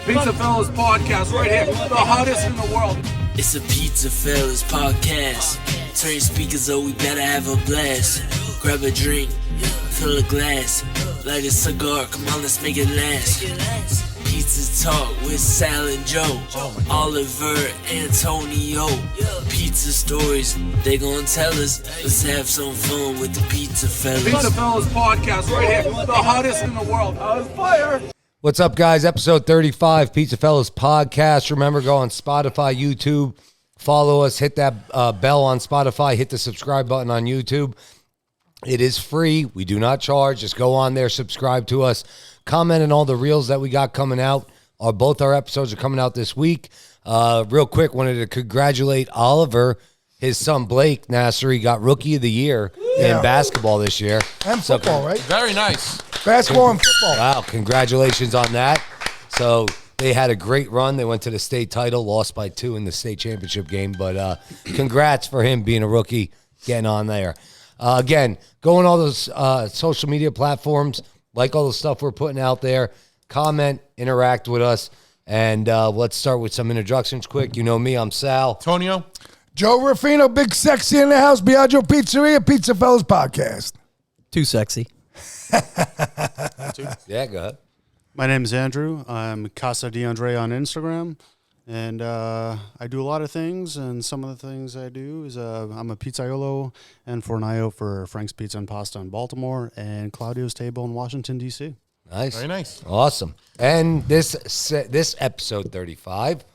PizzaFellas podcast right here, the hottest in the world. It's a PizzaFellas podcast. Turn your speakers up, we better have a blast. Grab a drink, fill a glass, light a cigar, come on, let's make it last. Pizza Talk with Sal and Joe, Oliver, Antonio. Pizza stories, they gon' tell us. Let's have some fun with the PizzaFellas. PizzaFellas podcast right here, the hottest in the world. On fire. What's up, guys? Episode 35, PizzaFellas podcast. Remember, go on Spotify, YouTube, follow us, hit that bell on Spotify, hit the subscribe button on YouTube. It is free. We do not charge. Just go on there, subscribe to us, comment on all the reels that we got coming out. Both our episodes are coming out this week. Real quick, wanted to congratulate Oliver. His son, Blake Nasseri, got Rookie of the Year in basketball this year. And football, right? Very nice. Basketball and football. Wow, congratulations on that. So they had a great run. They went to the state title, lost by 2 in the state championship game. But congrats for him being a rookie, getting on there. Again, go on all those social media platforms, like all the stuff we're putting out there, comment, interact with us, and let's start with some introductions quick. You know me, I'm Sal. Antonio. Joe Ruffino, Big Sexy in the house, Biagio Pizzeria, PizzaFellas podcast. Too sexy. Yeah, go ahead. My name is Andrew. I'm Casa Di Andrea on Instagram, and I do a lot of things, and some of the things I do is I'm a pizzaiolo and fornaio for Frank's Pizza and Pasta in Baltimore and Claudio's Table in Washington, D.C. Nice. Very nice. Awesome. And this episode 35,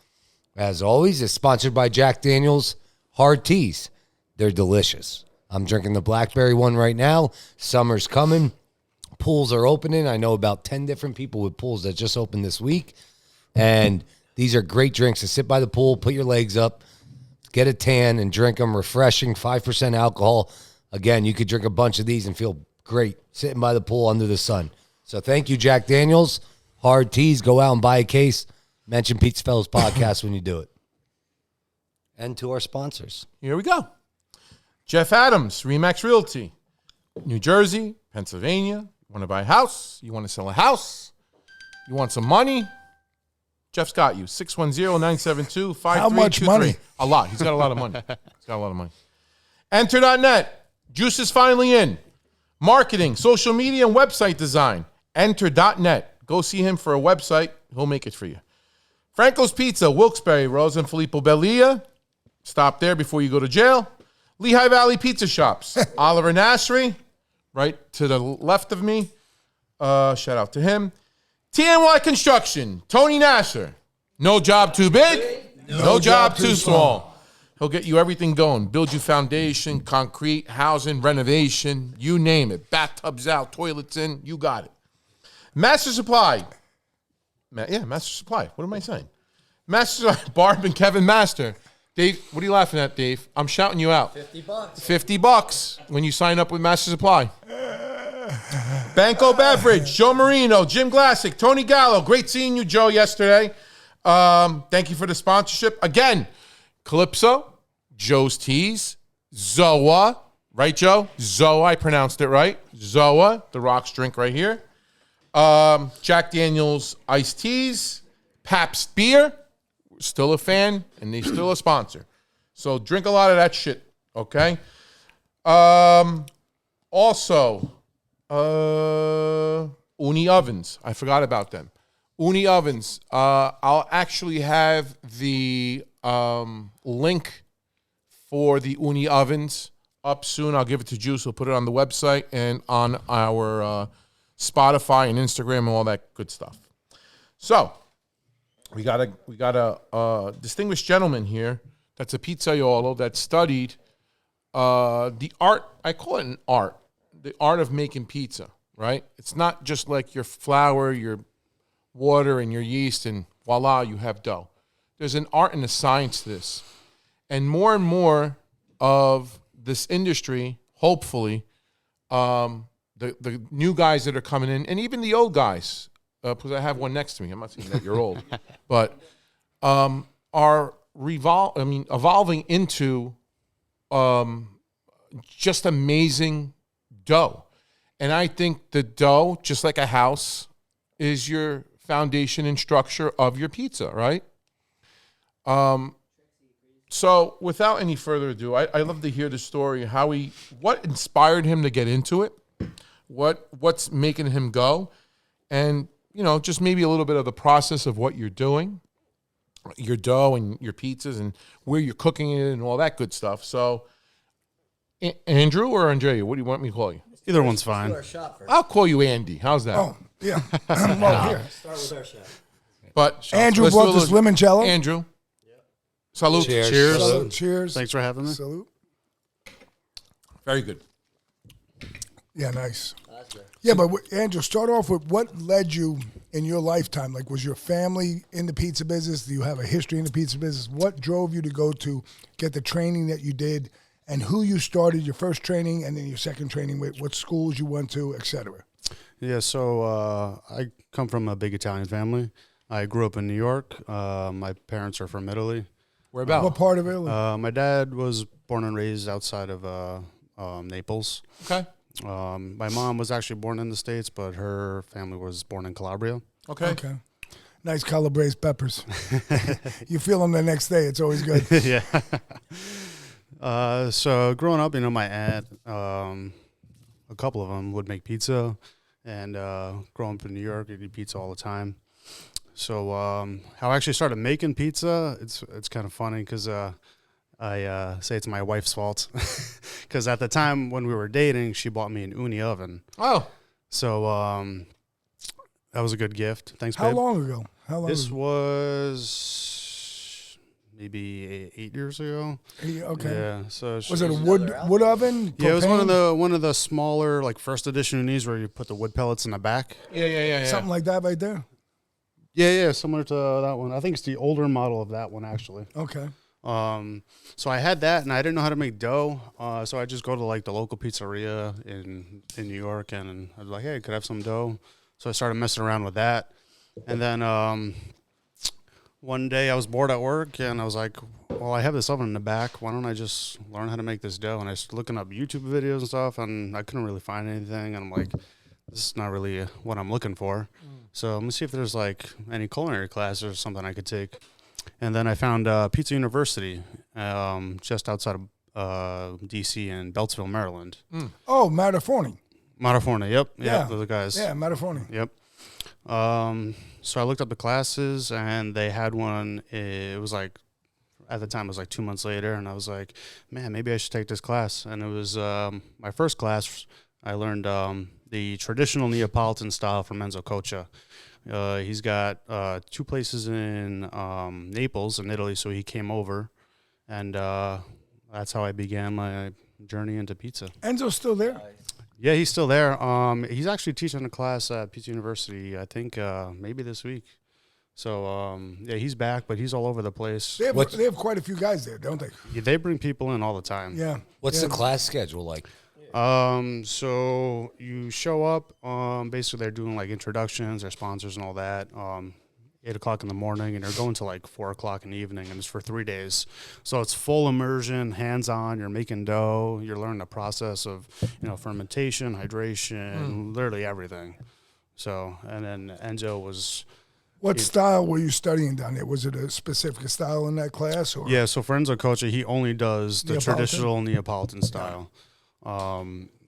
as always, is sponsored by Jack Daniel's Hard Teas. They're delicious. I'm drinking the blackberry one right now. Summer's coming. Pools are opening. I know about 10 different people with pools that just opened this week. And these are great drinks to sit by the pool, put your legs up, get a tan, and drink them. Refreshing, 5% alcohol. Again, you could drink a bunch of these and feel great sitting by the pool under the sun. So thank you, Jack Daniels. Hard Teas. Go out and buy a case. Mention PizzaFellas podcast when you do it. And to our sponsors. Here we go. Jeff Adams, Remax Realty, New Jersey, Pennsylvania. You want to buy a house? You want to sell a house? You want some money? Jeff's got you. 610-972-5323. How much money? A lot. He's got a lot of money. Enter.net. Juice is finally in. Marketing, social media, and website design. Enter.net. Go see him for a website. He'll make it for you. Franco's Pizza, Wilkes-Barre, Rose and Filippo Belia. Stop there before you go to jail. Lehigh Valley Pizza Shops. Oliver Nasseri, right to the left of me. Shout out to him. TNY Construction, Tony Nasser. No job too big, no job too small. He'll get you everything going. Build you foundation, concrete, housing, renovation, you name it. Bathtubs out, toilets in, you got it. Master Supply. Master Supply. What am I saying? Master Barb and Kevin Master. Dave, what are you laughing at, Dave? I'm shouting you out. $50. $50 when you sign up with Master Supply. Banco Beverage, Joe Marino, Jim Glassick, Tony Gallo. Great seeing you, Joe, yesterday. Thank you for the sponsorship. Again, Calypso, Joe's Teas, Zoa. Right, Joe? Zoa, I pronounced it right. Zoa, the rocks drink right here. Jack Daniel's Iced Teas, Pabst Beer. Still a fan, and they're still a sponsor. So drink a lot of that shit, okay? Also, Uni Ovens. I forgot about them. Uni Ovens. I'll actually have the link for the Uni Ovens up soon. I'll give it to Juice. We'll put it on the website and on our Spotify and Instagram and all that good stuff. So, we got a distinguished gentleman here that's a pizzaiolo that studied the art. I call it an art, the art of making pizza, right? It's not just like your flour, your water, and your yeast, and voila, you have dough. There's an art and a science to this. And more of this industry, hopefully, the new guys that are coming in, and even the old guys, because I have one next to me. I'm not saying that you're old, but are evolving into just amazing dough. And I think the dough, just like a house, is your foundation and structure of your pizza, right? So without any further ado, I love to hear the story, what inspired him to get into it, what's making him go, and, just maybe a little bit of the process of what you're doing, your dough and your pizzas and where you're cooking it and all that good stuff. So, Andrew or Andrea, what do you want me to call you? Either one's fine. I'll call you Andy. How's that? Oh, yeah. Well, here. Start with our chef. But Andrew let's brought do a this little- limoncello. Andrew. Salute. Cheers. Cheers. Salute. Cheers. Thanks for having me. Salute. Very good. Yeah, nice. Yeah, but Andrew, start off with what led you in your lifetime. Like, was your family in the pizza business? Do you have a history in the pizza business? What drove you to go to get the training that you did, and who you started your first training and then your second training with, what schools you went to, et cetera? Yeah, so I come from a big Italian family. I grew up in New York. My parents are from Italy. Where about? What part of Italy? My dad was born and raised outside of Naples. Okay. My mom was actually born in the States, but her family was born in Calabria. Okay. Nice calabrese peppers. You feel them the next day. It's always good. Yeah. So growing up, my aunt, a couple of them would make pizza, and growing up in New York, I eat pizza all the time. So how I actually started making pizza, it's kind of funny because I say it's my wife's fault because at the time when we were dating, she bought me an uni oven. Oh. So that was a good gift. Thanks, How babe. long ago? This was maybe 8 years ago. Okay. Yeah. So Was it a wood oven? Yeah, it was Propane? one of the smaller, like, first edition unis where you put the wood pellets in the back. Yeah. Something like that right there? Yeah, similar to that one. I think it's the older model of that one, actually. Okay. So I had that, and I didn't know how to make dough. So I just go to, like, the local pizzeria in New York, and I was like, hey, could I have some dough? So I started messing around with that. And then one day I was bored at work, and I was like, well, I have this oven in the back. Why don't I just learn how to make this dough? And I started looking up YouTube videos and stuff, and I couldn't really find anything. And I'm like, this is not really what I'm looking for. So let me see if there's, like, any culinary classes or something I could take. And then I found Pizza University just outside of D.C. in Beltsville, Maryland. Oh, Matterforni. Matterforni, yep. Yeah. Those are guys. Yeah, Matterforni. Yep. So I looked up the classes, and they had one. It was like, at the time, it was like 2 months later, and I was like, man, maybe I should take this class. And it was my first class. I learned the traditional Neapolitan style from Enzo Coccia. He's got 2 places in Naples in Italy, so he came over, and that's how I began my journey into pizza. Enzo's still there? Yeah, he's still there. He's actually teaching a class at Pizza University, I think maybe this week. So, yeah, he's back, but he's all over the place. They have quite a few guys there, don't they? Yeah, they bring people in all the time. Yeah. What's Yeah. the class schedule like? So you show up, basically they're doing like introductions, their sponsors and all that, 8 o'clock in the morning, and they're going to like 4 o'clock in the evening, and it's for 3 days. So it's full immersion, hands-on, you're making dough, you're learning the process of, fermentation, hydration, literally everything. So, and then Enzo was... What style were you studying down there? Was it a specific style in that class? Or? Yeah, so for Enzo Coccia, he only does the Neapolitan? traditional Neapolitan style.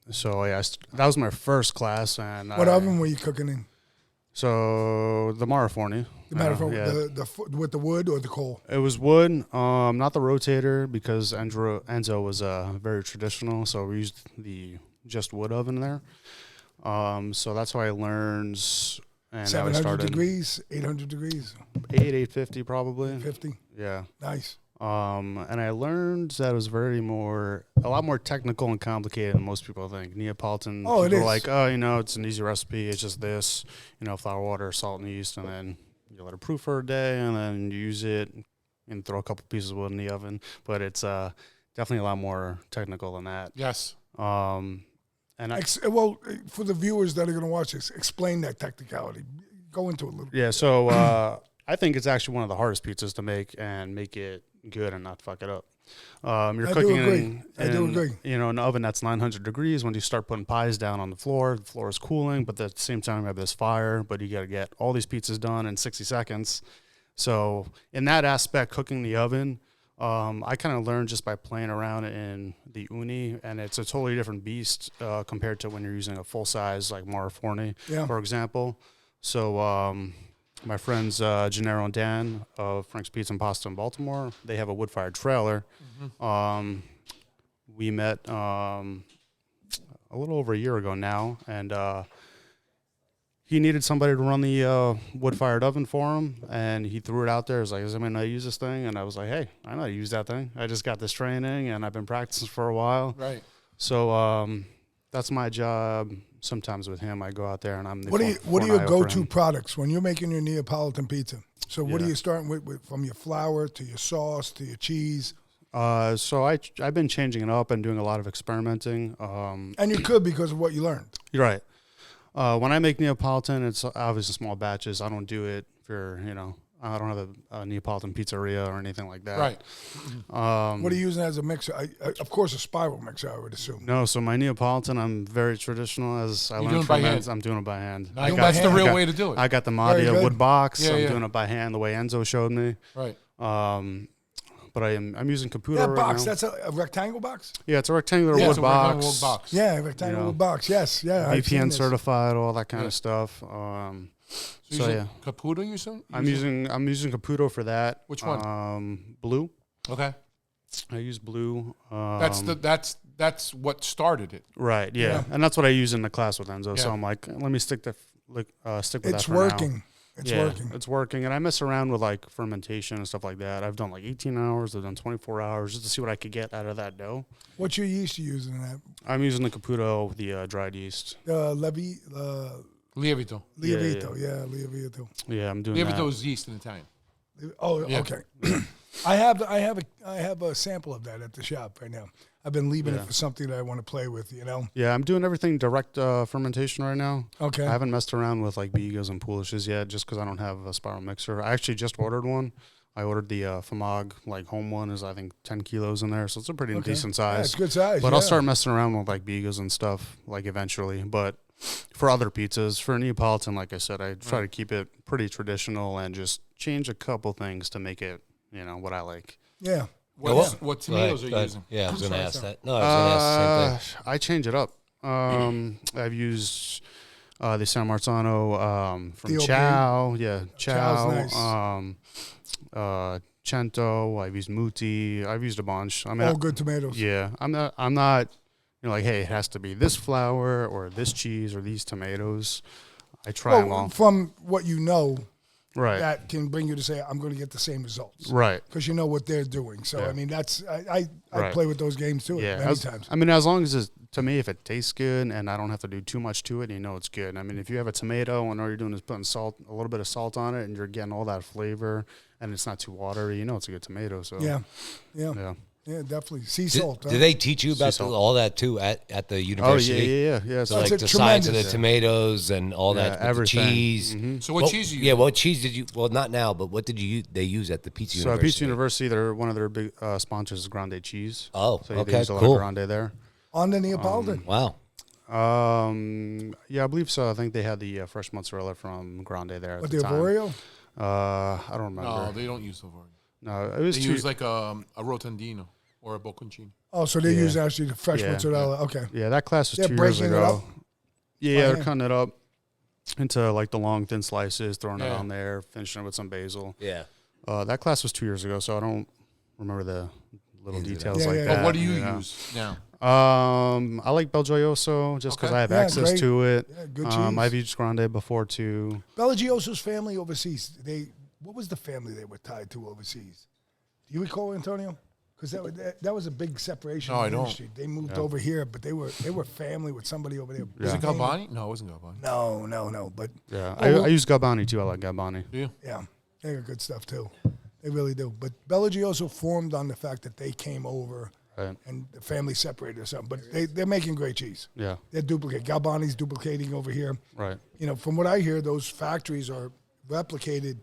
So yeah, that was my first class, and What oven were you cooking in? So the Matterforni. The Matterforni, yeah. with the wood or the coal? It was wood, not the rotator, because Enzo was very traditional, so we used the just wood oven there. So that's how I learned. And 700 degrees, 800 degrees, 850 probably. 50. Yeah. Nice. And I learned that it was a lot more technical and complicated than most people think. Neapolitan, Oh, it people are is. like, it's an easy recipe. It's just this, flour, water, salt, and yeast, and then you let it proof for a day, and then you use it and throw a couple pieces of wood in the oven. But it's definitely a lot more technical than that. Yes. Well, for the viewers that are going to watch this, explain that technicality. Go into it a little. Yeah, so I think it's actually one of the hardest pizzas to make and make it good and not fuck it up. You're I do cooking agree. I do agree. You know, an oven that's 900 degrees. When you start putting pies down on the floor is cooling, but at the same time you have this fire. But you got to get all these pizzas done in 60 seconds. So in that aspect, cooking the oven, I kind of learned just by playing around in the uni, and it's a totally different beast compared to when you're using a full size like Mara Forni, for example. So my friends Gennaro and Dan of Frank's Pizza and Pasta in Baltimore, they have a wood-fired trailer. We met a little over a year ago now, and he needed somebody to run the wood-fired oven for him, and he threw it out there. He was like, "Does anyone know how to use this thing?" And I was like, "Hey, I know how to use that thing. I just got this training, and I've been practicing for a while." Right. So that's my job. Sometimes with him, I go out there and I'm the What are fornaio your for go-to him. products when you're making your Neapolitan pizza? So what are Yeah. you starting with from your flour to your sauce to your cheese? So I've been changing it up and doing a lot of experimenting. And you could because of what you learned. You're right. When I make Neapolitan, it's obviously small batches. I don't do it for, I don't have a Neapolitan pizzeria or anything like that. Right. What are you using as a mixer? Of course, a spiral mixer, I would assume. No, so my Neapolitan, I'm very traditional. As I You're learned doing it from by Enzo, hand? I'm doing it by hand. Nice. That's the real way to do it. I got the Very Madia good. wood box. Yeah, I'm yeah. doing it by hand the way Enzo showed me. Right. But I'm using Caputo That right box, now. that's a rectangle box? Yeah, it's a rectangular Yeah, wood It's a box. rectangle wood box. Yeah, a rectangle Yeah. box. Yes, yeah. I've seen VPN this. certified, all that kind Yeah. of stuff. So So you yeah, Caputo you said? I'm using Caputo for that. Which one? Blue. Okay. I use blue. That's what started it. Right. Yeah. Yeah. And that's what I use in the class with Enzo. So Yeah. I'm like, let me stick with that. It's for working. Now. It's Yeah, working. It's working, and I mess around with like fermentation and stuff like that. I've done like 18 hours. I've done 24 hours just to see what I could get out of that dough. What's your yeast you using in that? I'm using the Caputo, the dried yeast. Lievito. Lievito. Yeah, Lievito. Yeah, I'm doing Lievito that. is yeast in Italian. Oh, Yeah. okay. I have a sample of that at the shop right now. I've been leaving it for something that I want to play with, Yeah, I'm doing everything direct fermentation right now. Okay. I haven't messed around with like Bigos and Poolishes yet, just because I don't have a spiral mixer. I actually just ordered one. I ordered the Famog like home one. Is I think 10 kilos in there, so it's a pretty decent Yeah, size. it's good size. But yeah. I'll start messing around with like Bigos and stuff like eventually. But for other pizzas, for Neapolitan, like I said, I try to keep it pretty traditional and just change a couple things to make it, what I like. Yeah. What tomatoes Go are you ahead. using? Yeah, I was going to ask that. No, I was going to ask the same thing. I change it up. I've used the San Marzano from DOP. Chow. Yeah, Chow's Chow. nice. Cento. I've used Muti. I've used a bunch. I mean, All good tomatoes. yeah, I'm not. Like, hey, it has to be this flour or this cheese or these tomatoes. I try them Well, all. from what you know, Right. that can bring you to say, I'm going to get the same results. Right. Because you know what they're doing. So, Yeah. I mean, I Right. play with those games too Yeah. many times. I mean, as long as to me, if it tastes good and I don't have to do too much to it, it's good. I mean, if you have a tomato and all you're doing is putting a little bit of salt on it, and you're getting all that flavor, and it's not too watery, it's a good tomato. So Yeah. yeah. Yeah, definitely. Sea Do, salt. do they teach you about all that too at the Oh university? yeah. So So like That's the size of the tremendous. tomatoes and all Yeah, that, with the everything. cheese. Mhm. So what cheese do you Yeah, use? what cheese did you? Well, not now, but what did they use at the Pizza So at University? Pizza University, they're one of their big sponsors is Grande Cheese. Oh, So okay, they use a lot cool. of Grande there. On the Neapolitan. Wow. Yeah, I believe so. I think they had the fresh mozzarella from Grande there at With the the time. Avorio? I don't remember. No, they don't use Savory. No, it was They too. use like a rotondino or a bocconcino. Oh, so they Yeah. use actually the fresh Yeah. mozzarella. Okay. Yeah, that class was They're 2 years breaking it ago. up? Yeah, they're hand. cutting it up into like the long, thin slices, throwing it Yeah. on there, finishing it with some basil. Yeah. That class was 2 years ago, so I don't remember the little Ins and details outs. like Yeah, that. But what do you know. use now? I like Belgioioso just because Okay. I have Yeah, access great. to it. Yeah, good cheese. I've used Grande before too. Belgioso's family overseas. What was the family they were tied to overseas? Do you recall, Antonio? Because that was a big separation No, in I the don't. industry. They moved over here, but they were family with somebody over there. Was it Big name. Galbani? No, it wasn't Galbani. No. But Yeah, well- I use Galbani too. I like Galbani. Do you? yeah, they got good stuff too. They really do. But Belgioso formed on the fact that they came over Right. and the family separated or something. But they're making great cheese. Yeah, They're duplicating. Galbani's duplicating over here. right. From what I hear, those factories are replicated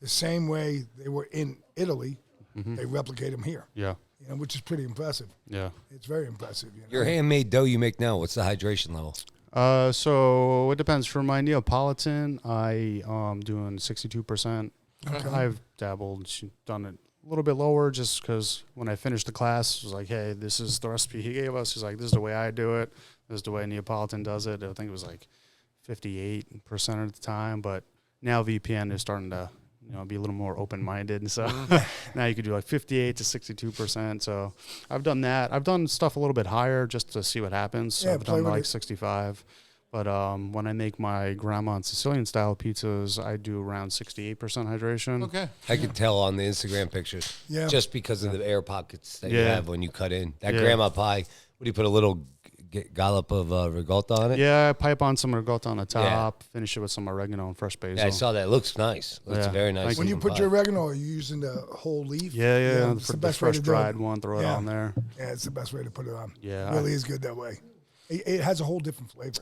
the same way they were in Italy. They replicate them here. Yeah. which is pretty impressive. Yeah. It's very impressive. Your handmade dough you make now, what's the hydration level? So it depends. For my Neapolitan, I doing 62%. Okay. I've dabbled, done it a little bit lower just because when I finished the class, I was like, hey, this is the recipe he gave us. He's like, this is the way I do it. This is the way Neapolitan does it. I think it was like 58% at the time, but now VPN is starting to be a little more open-minded, and so now you could do like 58 to 62%. So I've done that. I've done stuff a little bit higher just to see what happens. So I've done like 65. But when I make my grandma and Sicilian style pizzas, I do around 68% hydration. Okay. I can tell on the Instagram pictures. Yeah. Just because of the air pockets that you Yeah. have when you cut in. That Yeah. grandma pie, what do you put, a little dollop of ricotta on it? Yeah, I pipe on some ricotta on the top, finish it with some oregano and fresh basil. Yeah, I saw that. It looks nice. Looks Yeah. very nice. When you looking put pie. your oregano, are you using the whole leaf? Yeah, It's the, the best way fresh to do it. dried one, throw it Yeah. on there. Yeah, it's the best way to put it on. Yeah, It really is good that way. It has a whole different flavor.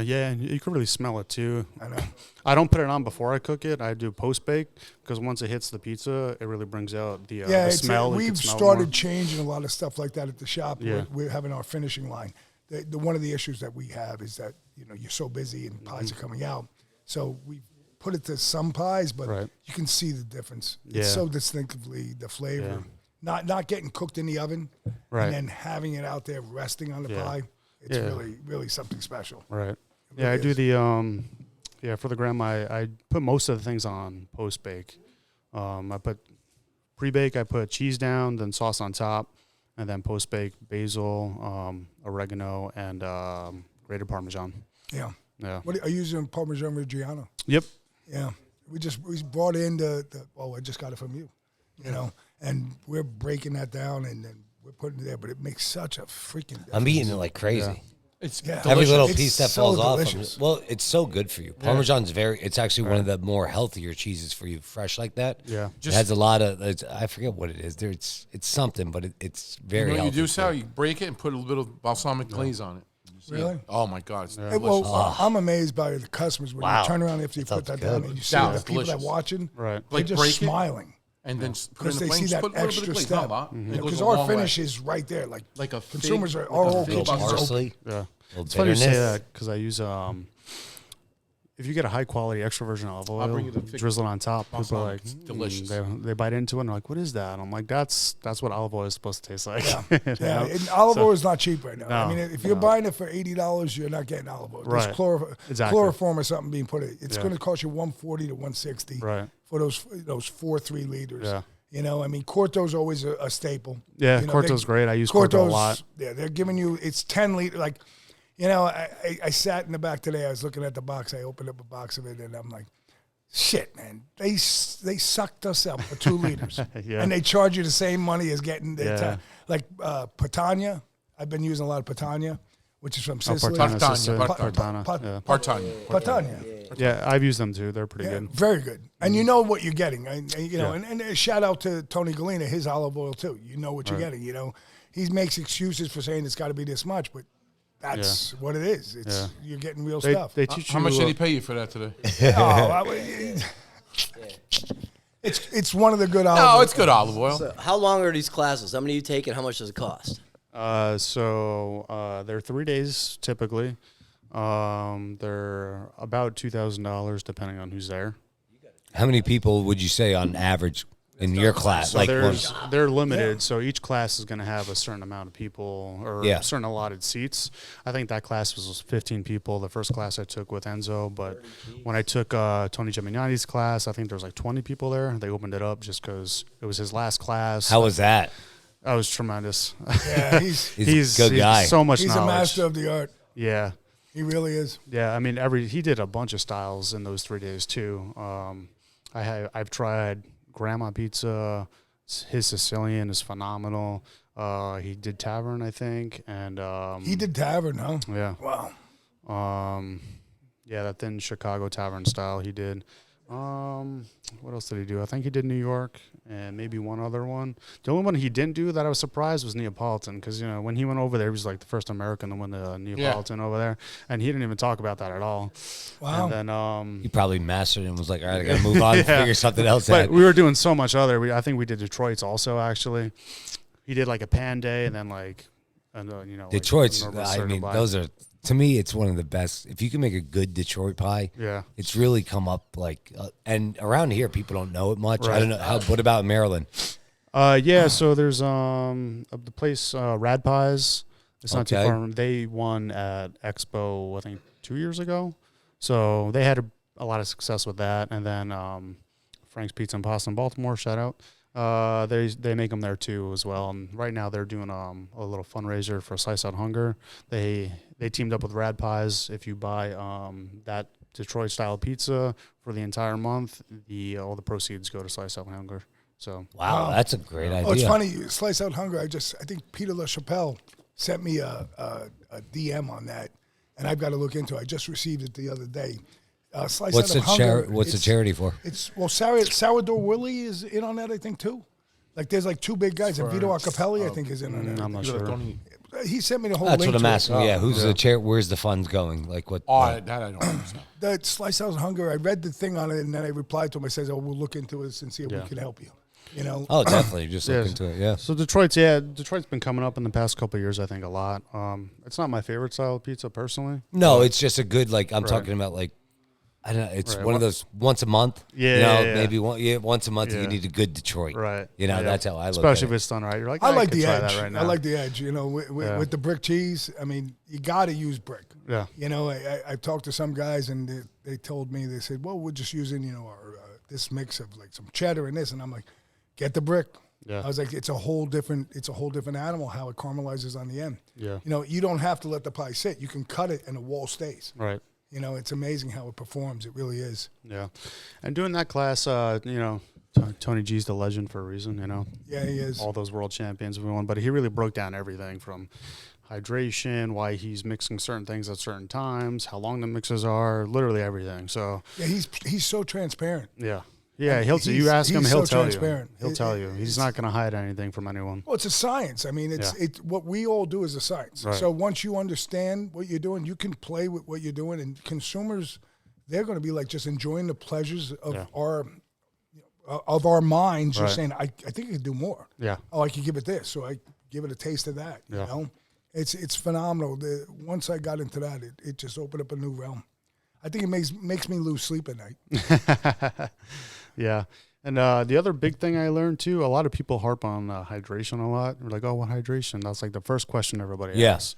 Yeah, and you can really smell it too. I know. I don't put it on before I cook it. I do post bake because once it hits the pizza, it really brings out the smell. You can We've smell started more. changing a lot of stuff like that at the shop. Yeah. We're having our finishing line. The one of the issues that we have is that you're so busy and pies are coming out. So we put it to some pies, but Right. you can see the difference. Yeah. It's so distinctively the flavor. Not getting cooked in the oven Right. and then having it out there resting on the Yeah. pie. It's Yeah. really, really something special. Right. It Yeah, I really do is. the for the grandma. I put most of the things on post bake. I put pre bake. I put cheese down, then sauce on top, and then post bake basil, oregano, and grated Parmesan. Yeah. Yeah. What are you using? Parmesan Reggiano. Yep. Yeah. We brought in I just got it from you, and we're breaking that down and then we're putting it there, but it makes such a freaking difference. I'm eating it like crazy. It's Yeah. Every delicious. little It's piece that so falls delicious. off. Well, it's so good for you. Parmesan's it's actually one of the more healthier cheeses for you, fresh like that. Yeah. It has a lot of, I forget what it is. It's something, but it's very You know what you healthy. do, Sal? You break it and put a little balsamic glaze on it. Really? Oh my God, it's Hey, delicious. well, I'm amazed by the customers when Wow. you turn around after you That put that sounds down good. and you see Yeah, the it's people that delicious. watching, Right. they're just break it, smiling and then put it because in they the flame. see Just that put a little bit extra of glaze, step. not a lot. It goes Because a our long way. finish is right there. Like Like a fig- consumers are like our a whole fig little kitchen is open. parsley, Yeah. little It's funny you say bitterness. that because I use if you get a high quality extra virgin olive oil, bring you the thick drizzle it on top. People are balsamic. like, It's delicious. They bite into it and they're like, what is that? And I'm like, that's what olive oil is supposed to taste like. Yeah, You know? and olive oil is not cheap right now. I No, mean, if you're buying it for $80, you're not getting olive oil. There's Right. Exactly. chloroform or something being put in. It's Yeah. going to cost you $140 to $160 Right. for those 4 3-liters. Yeah. I mean, Corto's always a staple. Yeah, Corto's great. I use Corto a lot. Yeah, they're giving you, it's 10 liters. Like, I sat in the back today. I was looking at the box. I opened up a box of it, and I'm like, shit, man. They sucked us up for 2 liters. Yeah. And they charge you the same money as getting Yeah. like Patania. I've been using a lot of Patania, which is from Sicily. Partana, Partana, Sicily. Partana. Partana, Part-time. Patania. yeah, I've used them too. They're pretty Yeah, good. very good. And you know what you're getting. And Yeah. and a shout out to Tony Galena, his olive oil too. You know what you're Right. getting. He makes excuses for saying it's got to be this much, but that's what it is. It's you're getting real They, stuff. they teach How you. much did he pay you for that today? It's one of the good olive No, oil. it's good olive oil. So how long are these classes? How many do you take and how much does it cost? They're 3 days typically. They're about $2,000 depending on who's there. How many people would you say on average in your class? So they're limited. So each class is going to have a certain amount of people or Yeah. certain allotted seats. I think that class was 15 people. The first class I took with Enzo, but when I took Tony Gemignani's class, I think there was like 20 people there. They opened it up just because it was his last class. How was that? That was tremendous. Yeah, He's a good guy. So much he's knowledge. a master of the art. Yeah. He really is. Yeah, I mean, he did a bunch of styles in those 3 days too. I've tried grandma pizza. His Sicilian is phenomenal. He did tavern, I think, and He did tavern, huh? yeah, Wow. yeah, that thin Chicago tavern style he did. What else did he do? I think he did New York and maybe one other one. The only one he didn't do that I was surprised was Neapolitan because, when he went over there, he was like the first American to win the Neapolitan over there. And he didn't even talk about that at all. Wow. And then, He probably mastered it and was like, all right, I got to move on and figure something else but out. we were doing so much other. I think we did Detroit's also, actually. he did like a pan day and then like, like, Detroit's, normal I circle mean, pie. those are, to me, it's one of the best. If you can make a good Detroit pie, Yeah. it's really come up like, and around here, people don't know it much. I Right. don't know. What about in Maryland? Yeah, so there's the place Rad Pies. It's not too Okay. far from. They won at Expo, I think 2 years ago. So they had a lot of success with that. And then Frank's Pizza and Pasta in Baltimore, shout out. They make them there too as well. And right now they're doing a little fundraiser for Slice Out Hunger. They teamed up with Rad Pies. If you buy that Detroit style pizza for the entire month, all the proceeds go to Slice Out Hunger. So Wow, that's a great idea. Oh, it's funny. You Slice Out Hunger. I think Peter LaChapelle sent me a DM on that, and I've got to look into it. I just received it the other day. Slice What's Out of Hunger. What's the charity for? It's Sourdough Willie is in on that, I think, too. Like there's like two big guys. And Vito Acapelli, I think, is in on that. I'm not sure. He sent me the whole That's link what I'm to it. asking. Yeah, who's the chair? Where's the funds going? Like what? That I don't understand. The Slice Out Hunger, I read the thing on it, and then I replied to him. I said, we'll look into this and see if we can help you. You know? Oh, definitely. Just look into it. Yeah. So Detroit's been coming up in the past couple of years, I think, a lot. It's not my favorite style of pizza personally. No, it's just a good I'm talking about like. I don't know. It's one of those once a month. Yeah, maybe once a month you need a good Detroit. Right. That's how I look Especially at if it's done right. You're like, I like could the try edge. that right now. I like the edge. You know, with the brick cheese, I mean, you got to use brick. Yeah. You know, I talked to some guys, and they told me, they said, well, we're just using, our this mix of like some cheddar and this. And I'm like, get the brick. Yeah. I was like, it's a whole different animal how it caramelizes on the end. Yeah. You know, you don't have to let the pie sit. You can cut it and the wall stays. Right. You know, it's amazing how it performs. It really is. Yeah. And doing that class, Tony G's the legend for a reason, Yeah, he is. All those world champions, everyone. But he really broke down everything from hydration, why he's mixing certain things at certain times, how long the mixes are, literally everything. So Yeah, he's so transparent. yeah. Yeah, you ask him, he'll tell you. He'll tell you. He's not going to hide anything from anyone. Well, it's a science. I mean, it's what we all do is a science. Right. So once you understand what you're doing, you can play with what you're doing, and consumers, they're going to be like just enjoying the pleasures of our minds. You're Right. saying, I think I could do more. Yeah. Oh, I could give it this, so I give it a taste of that. Yeah. You know, it's phenomenal. Once I got into that, it just opened up a new realm. I think it makes me lose sleep at night. Yeah. And the other big thing I learned too, a lot of people harp on hydration a lot. They're like, oh, what hydration? That's like the first question everybody asks.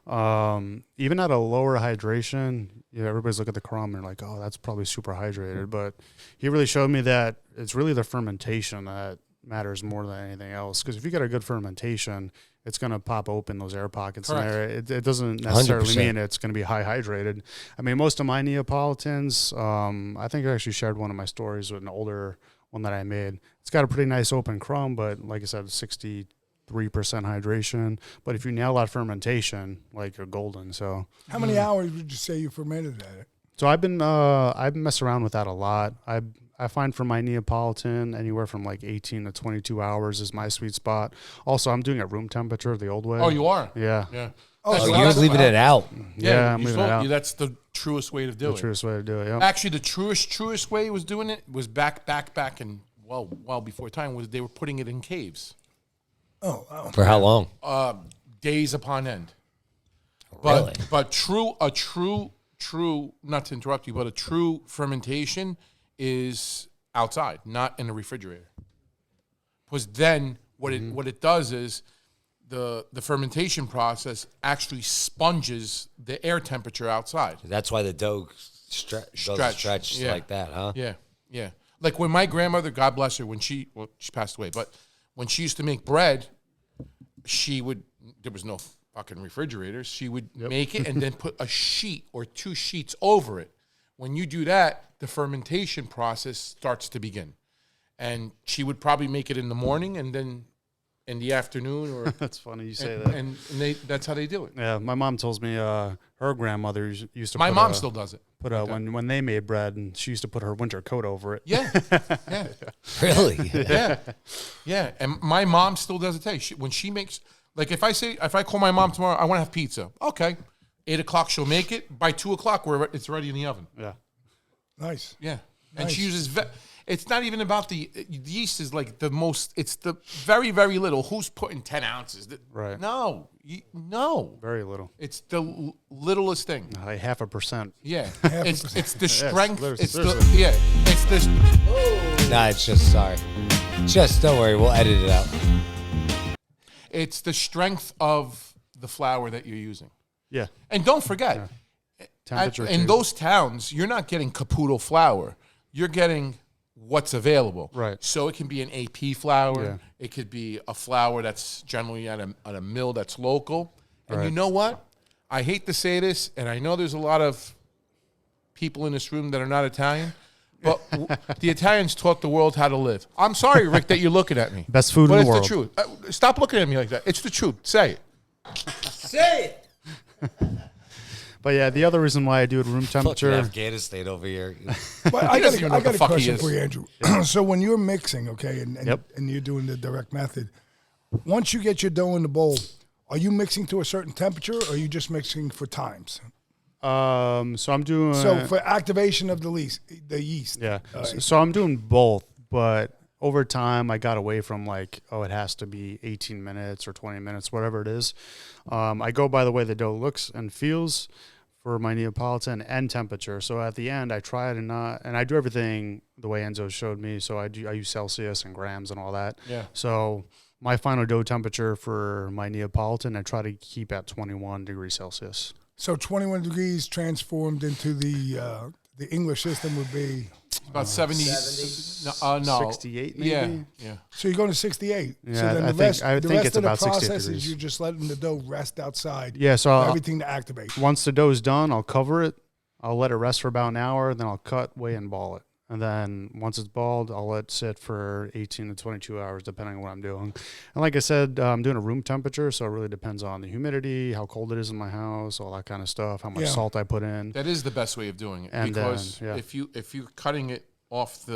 Even at a lower hydration, everybody's look at the crom and they're like, oh, that's probably super hydrated. But he really showed me that it's really the fermentation that matters more than anything else. Because if you get a good fermentation, it's going to pop open those air pockets in there. It doesn't necessarily 100%. mean it's going to be high hydrated. I mean, most of my Neapolitans, I think I actually shared one of my stories with an older one that I made. It's got a pretty nice open crumb, but like I said, 63% hydration. But if you nail that fermentation, like you're golden. So How many hours would you say you fermented at it? So I've been messing around with that a lot. I find for my Neapolitan, anywhere from like 18 to 22 hours is my sweet spot. Also, I'm doing it room temperature the old way. Oh, you are? Yeah. Yeah. Oh, you're leaving it out. Yeah, I'm you leaving it out. That's the truest way to do The it. truest way to do it, yeah. Actually, the truest way was doing it was back and well before time was they were putting it in caves, Oh, wow. For how long? days upon end. Really? But a true not to interrupt you, but a true fermentation is outside, not in the refrigerator. Because then what it does is the fermentation process actually sponges the air temperature outside. That's why the dough stretch Yeah. like that, huh? Yeah, yeah. Like when my grandmother, God bless her, she passed away, but when she used to make bread, there was no fucking refrigerators. She would make it and then put a sheet or two sheets over it. When you do that, the fermentation process starts to begin. And she would probably make it in the morning and then in the afternoon. Or That's funny you say that. And that's how they do it. Yeah, my mom tells me her grandmother used to My mom still does it. when they made bread, and she used to put her winter coat over it. Yeah, yeah. Really? Yeah, and my mom still does it today. When she makes, like if I call my mom tomorrow, I want to have pizza. Okay, 8:00 she'll make it. By 2:00, it's ready in the oven. Yeah. Nice. Yeah. And she uses. It's not even about the yeast is like the most. It's the very, very little. Who's putting 10 ounces? Right. No, no. Very little. It's the littlest thing. Like 0.5%. Yeah, it's the strength. literally- It's the seriously. It's the Nah, it's just sorry. Just don't worry, we'll edit it out. it's the strength of the flour that you're using. Yeah. And don't forget, Temperature in too. those towns, you're not getting Caputo flour. You're getting what's available. Right. So it can be an AP flour. Yeah. It could be a flour that's generally at a mill that's local. And you Right. know what? I hate to say this, and I know there's a lot of people in this room that are not Italian, but the Italians taught the world how to live. I'm sorry, Rick, that you're looking at me. Best food but in the it's world. the truth. Stop looking at me like that. It's the truth. Say it. Say it. But yeah, the other reason why I do it room Fucking temperature. Afghanistan over here. But I doesn't even know what got the a fuck he question is. for you, Andrew. So when you're mixing, okay, and Yep. and you're doing the direct method, once you get your dough in the bowl, are you mixing to a certain temperature, or are you just mixing for times? So I'm doing. So for activation of the yeast. Yeah. So I'm doing both, but over time I got away from like, oh, it has to be 18 minutes or 20 minutes, whatever it is. I go by the way the dough looks and feels for my Neapolitan and temperature. So at the end I try to not, and I do everything the way Enzo showed me. So I use Celsius and grams and all that. Yeah. So my final dough temperature for my Neapolitan, I try to keep at 21 degrees Celsius. So 21 degrees transformed into the English system would be. About 70. No. 68 maybe? Yeah. So you're going to 68. Yeah, so then I the think- rest, I the think rest it's of the about 68 process is degrees. you're just letting the dough rest outside. Yeah, so for everything to activate. once the dough is done, I'll cover it. I'll let it rest for about an hour. Then I'll cut, weigh, and ball it. And then once it's balled, I'll let it sit for 18 to 22 hours, depending on what I'm doing. And like I said, I'm doing a room temperature, so it really depends on the humidity, how cold it is in my house, all that kind of stuff, how much Yeah. salt I put in. That is the best way of doing it, And then, because yeah. if you're cutting it off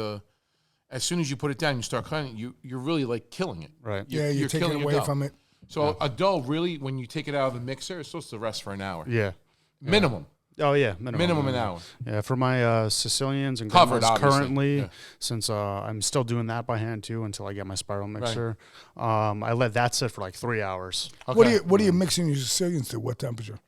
as soon as you put it down, you start cutting it, you're really like killing it. Right. You're taking killing your away dough. from it. So a dough really, when you take it out of the mixer, it's supposed to rest for an hour, Yeah. minimum. Oh, yeah. Minimum an hour. Yeah, for my Sicilians and Covered, grandmas obviously, currently, yeah. since I'm still doing that by hand too until I get my spiral mixer, I let that sit for like 3 hours. Okay. What are you mixing your Sicilians to? What temperature?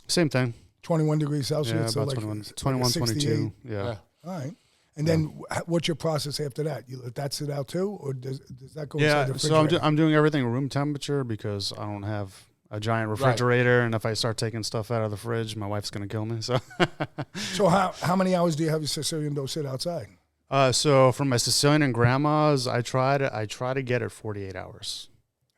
Same thing. 21 degrees Celsius. Yeah, so about like 21, 68. 22. Yeah. Yeah. All right. And then what's your process after that? You let that sit out too, or does that go inside Yeah, the so refrigerator? I'm doing everything room temperature because I don't have a giant refrigerator, and if I start taking stuff out of the fridge, my wife's gonna kill me. So, So how many hours do you have your Sicilian dough sit outside? so for my Sicilian and grandmas, I try to get it 48 hours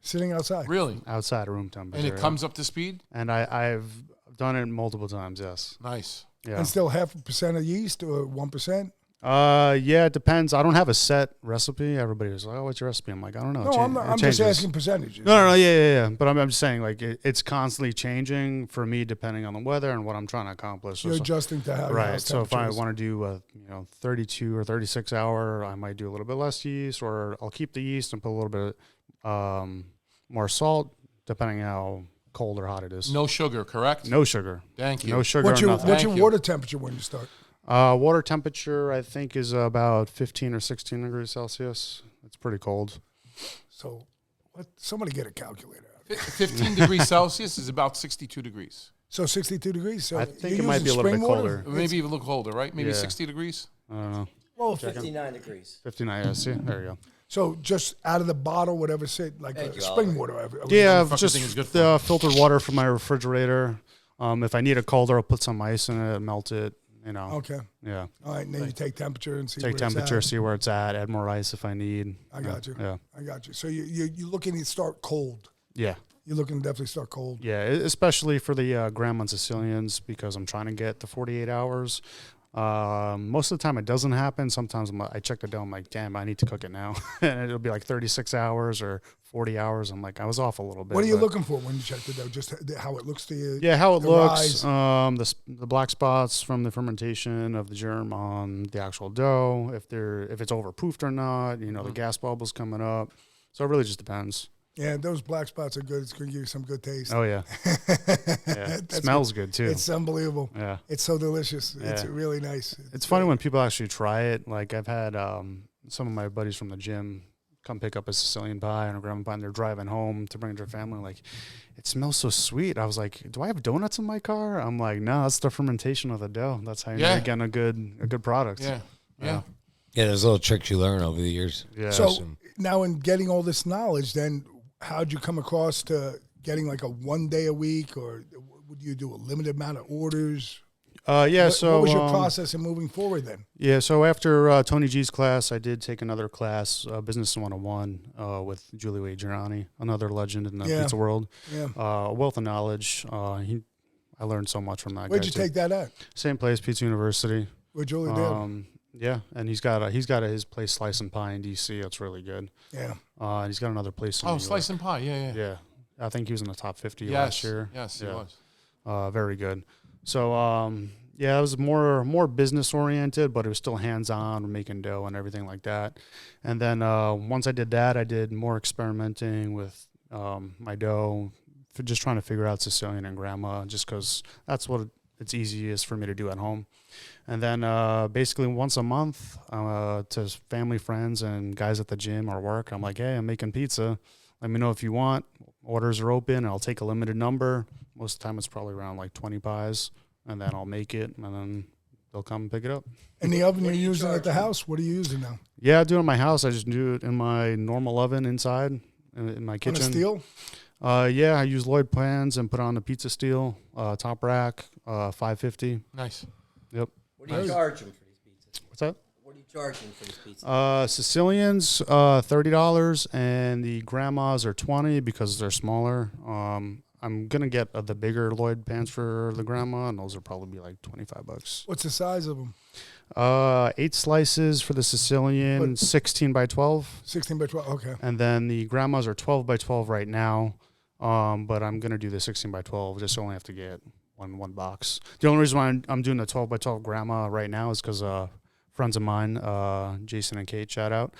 Sitting outside. Really? outside of room temperature. And it yeah. comes up to speed? And I've done it multiple times. Yes. Nice. Yeah. And still 0.5% of yeast or 1%? Yeah, it depends. I don't have a set recipe. Everybody was like, "Oh, what's your recipe?" I'm like, "I don't know." No, I'm It just changes. asking percentages. No, yeah. But I'm just saying, like, it's constantly changing for me depending on the weather and what I'm trying to accomplish. You're So- adjusting to how your right. house So if I temperature is. want to do a 32 or 36 hour, I might do a little bit less yeast, or I'll keep the yeast and put a little bit more salt, depending on how cold or hot it is. No sugar, correct? No sugar. Thank you. No sugar. What's or your nothing. what's your Thank you. water temperature when you start? Water temperature, I think, is about 15 or 16 degrees Celsius. It's pretty cold. So, somebody get a calculator out. 15 degrees Celsius is about 62 degrees. So 62 degrees. So I think you're it might be a using little bit spring water? colder. Maybe even look colder, right? Maybe Yeah. 60 degrees? I don't know. Well, 59 degrees. 59, yeah, see? There you go. So just out of the bottle, whatever, sit like Thank you, spring Oliver. water. Yeah, fuck just you think is good for? the filtered water from my refrigerator. If I need it colder, I'll put some ice in it, melt it, Okay. Yeah. All right. And then you take temperature and see Take where temperature, it's at. see where it's at, add more ice if I need. I got you. Yeah. I got you. So you're looking to start cold. Yeah. You're looking to definitely start cold. Yeah, especially for the grandma and Sicilians because I'm trying to get the 48 hours. Most of the time it doesn't happen. Sometimes I check the dough. I'm like, damn, I need to cook it now. And it'll be like 36 hours or 40 hours. I'm like, I was off a little bit. What are you but- looking for when you check the dough? Just how it looks to you? Yeah, how it the looks. rise? The black spots from the fermentation of the germ on the actual dough. If it's overproofed or not. The gas bubbles coming up. So it really just depends. Yeah, those black spots are good. It's going to give you some good taste. Oh yeah, yeah. It smells good too. It's unbelievable. Yeah. It's so delicious. Yeah. It's really nice. It's funny when people actually try it. Like I've had some of my buddies from the gym come pick up a Sicilian pie and a grandma pie, and they're driving home to bring it to their family. Like, it smells so sweet. I was like, do I have donuts in my car? I'm like, no, that's the fermentation of the dough. That's how you're getting a good product. Yeah. Yeah, there's little tricks you learn over the years. Yeah. So now in getting all this knowledge, then how'd you come across to getting like a 1 day a week, or would you do a limited amount of orders? So what was your process in moving forward then? Yeah, so after Tony G's class, I did take another class, Business 101, with Giulio Adriani, another legend in the pizza world. Yeah. A wealth of knowledge. I learned so much from that Where'd guy. you take that at? Same place, Pizza University. Where Julie did? Yeah, and he's got his place Slice and Pie in DC. That's really good. Yeah. And he's got another place in New York. Slice and Pie. Yeah. Yeah, I think he was in the top 50 last year. Yes, he was. Very good. So it was more business oriented, but it was still hands on, making dough and everything like that. And then once I did that, I did more experimenting with my dough, just trying to figure out Sicilian and grandma, just because that's what it's easiest for me to do at home. And then basically once a month to family, friends, and guys at the gym or work, I'm like, hey, I'm making pizza. Let me know if you want. Orders are open. I'll take a limited number. Most of the time it's probably around like 20 pies, and then I'll make it, and then they'll come and pick it up. And the oven you're using at the house, what are you using now? Yeah, I do it in my house. I just do it in my normal oven inside in my kitchen. On a steel? Yeah, I use Lloyd pans and put on a pizza steel, top rack, 550. Nice. Yep. What do you charge them for these pizzas? What's that? What do you charge them for these pizzas? Sicilians, $30, and the grandmas are $20 because they're smaller. I'm gonna get the bigger Lloyd pans for the grandma, and those will probably be like $25. What's the size of them? 8 slices for the Sicilian, 16 by 12. 16 by 12, okay. And then the grandmas are 12 by 12 right now. But I'm gonna do the 16 by 12. Just only have to get one box. The only reason why I'm doing the 12 by 12 grandma right now is because friends of mine, Jason and Kate, shout out.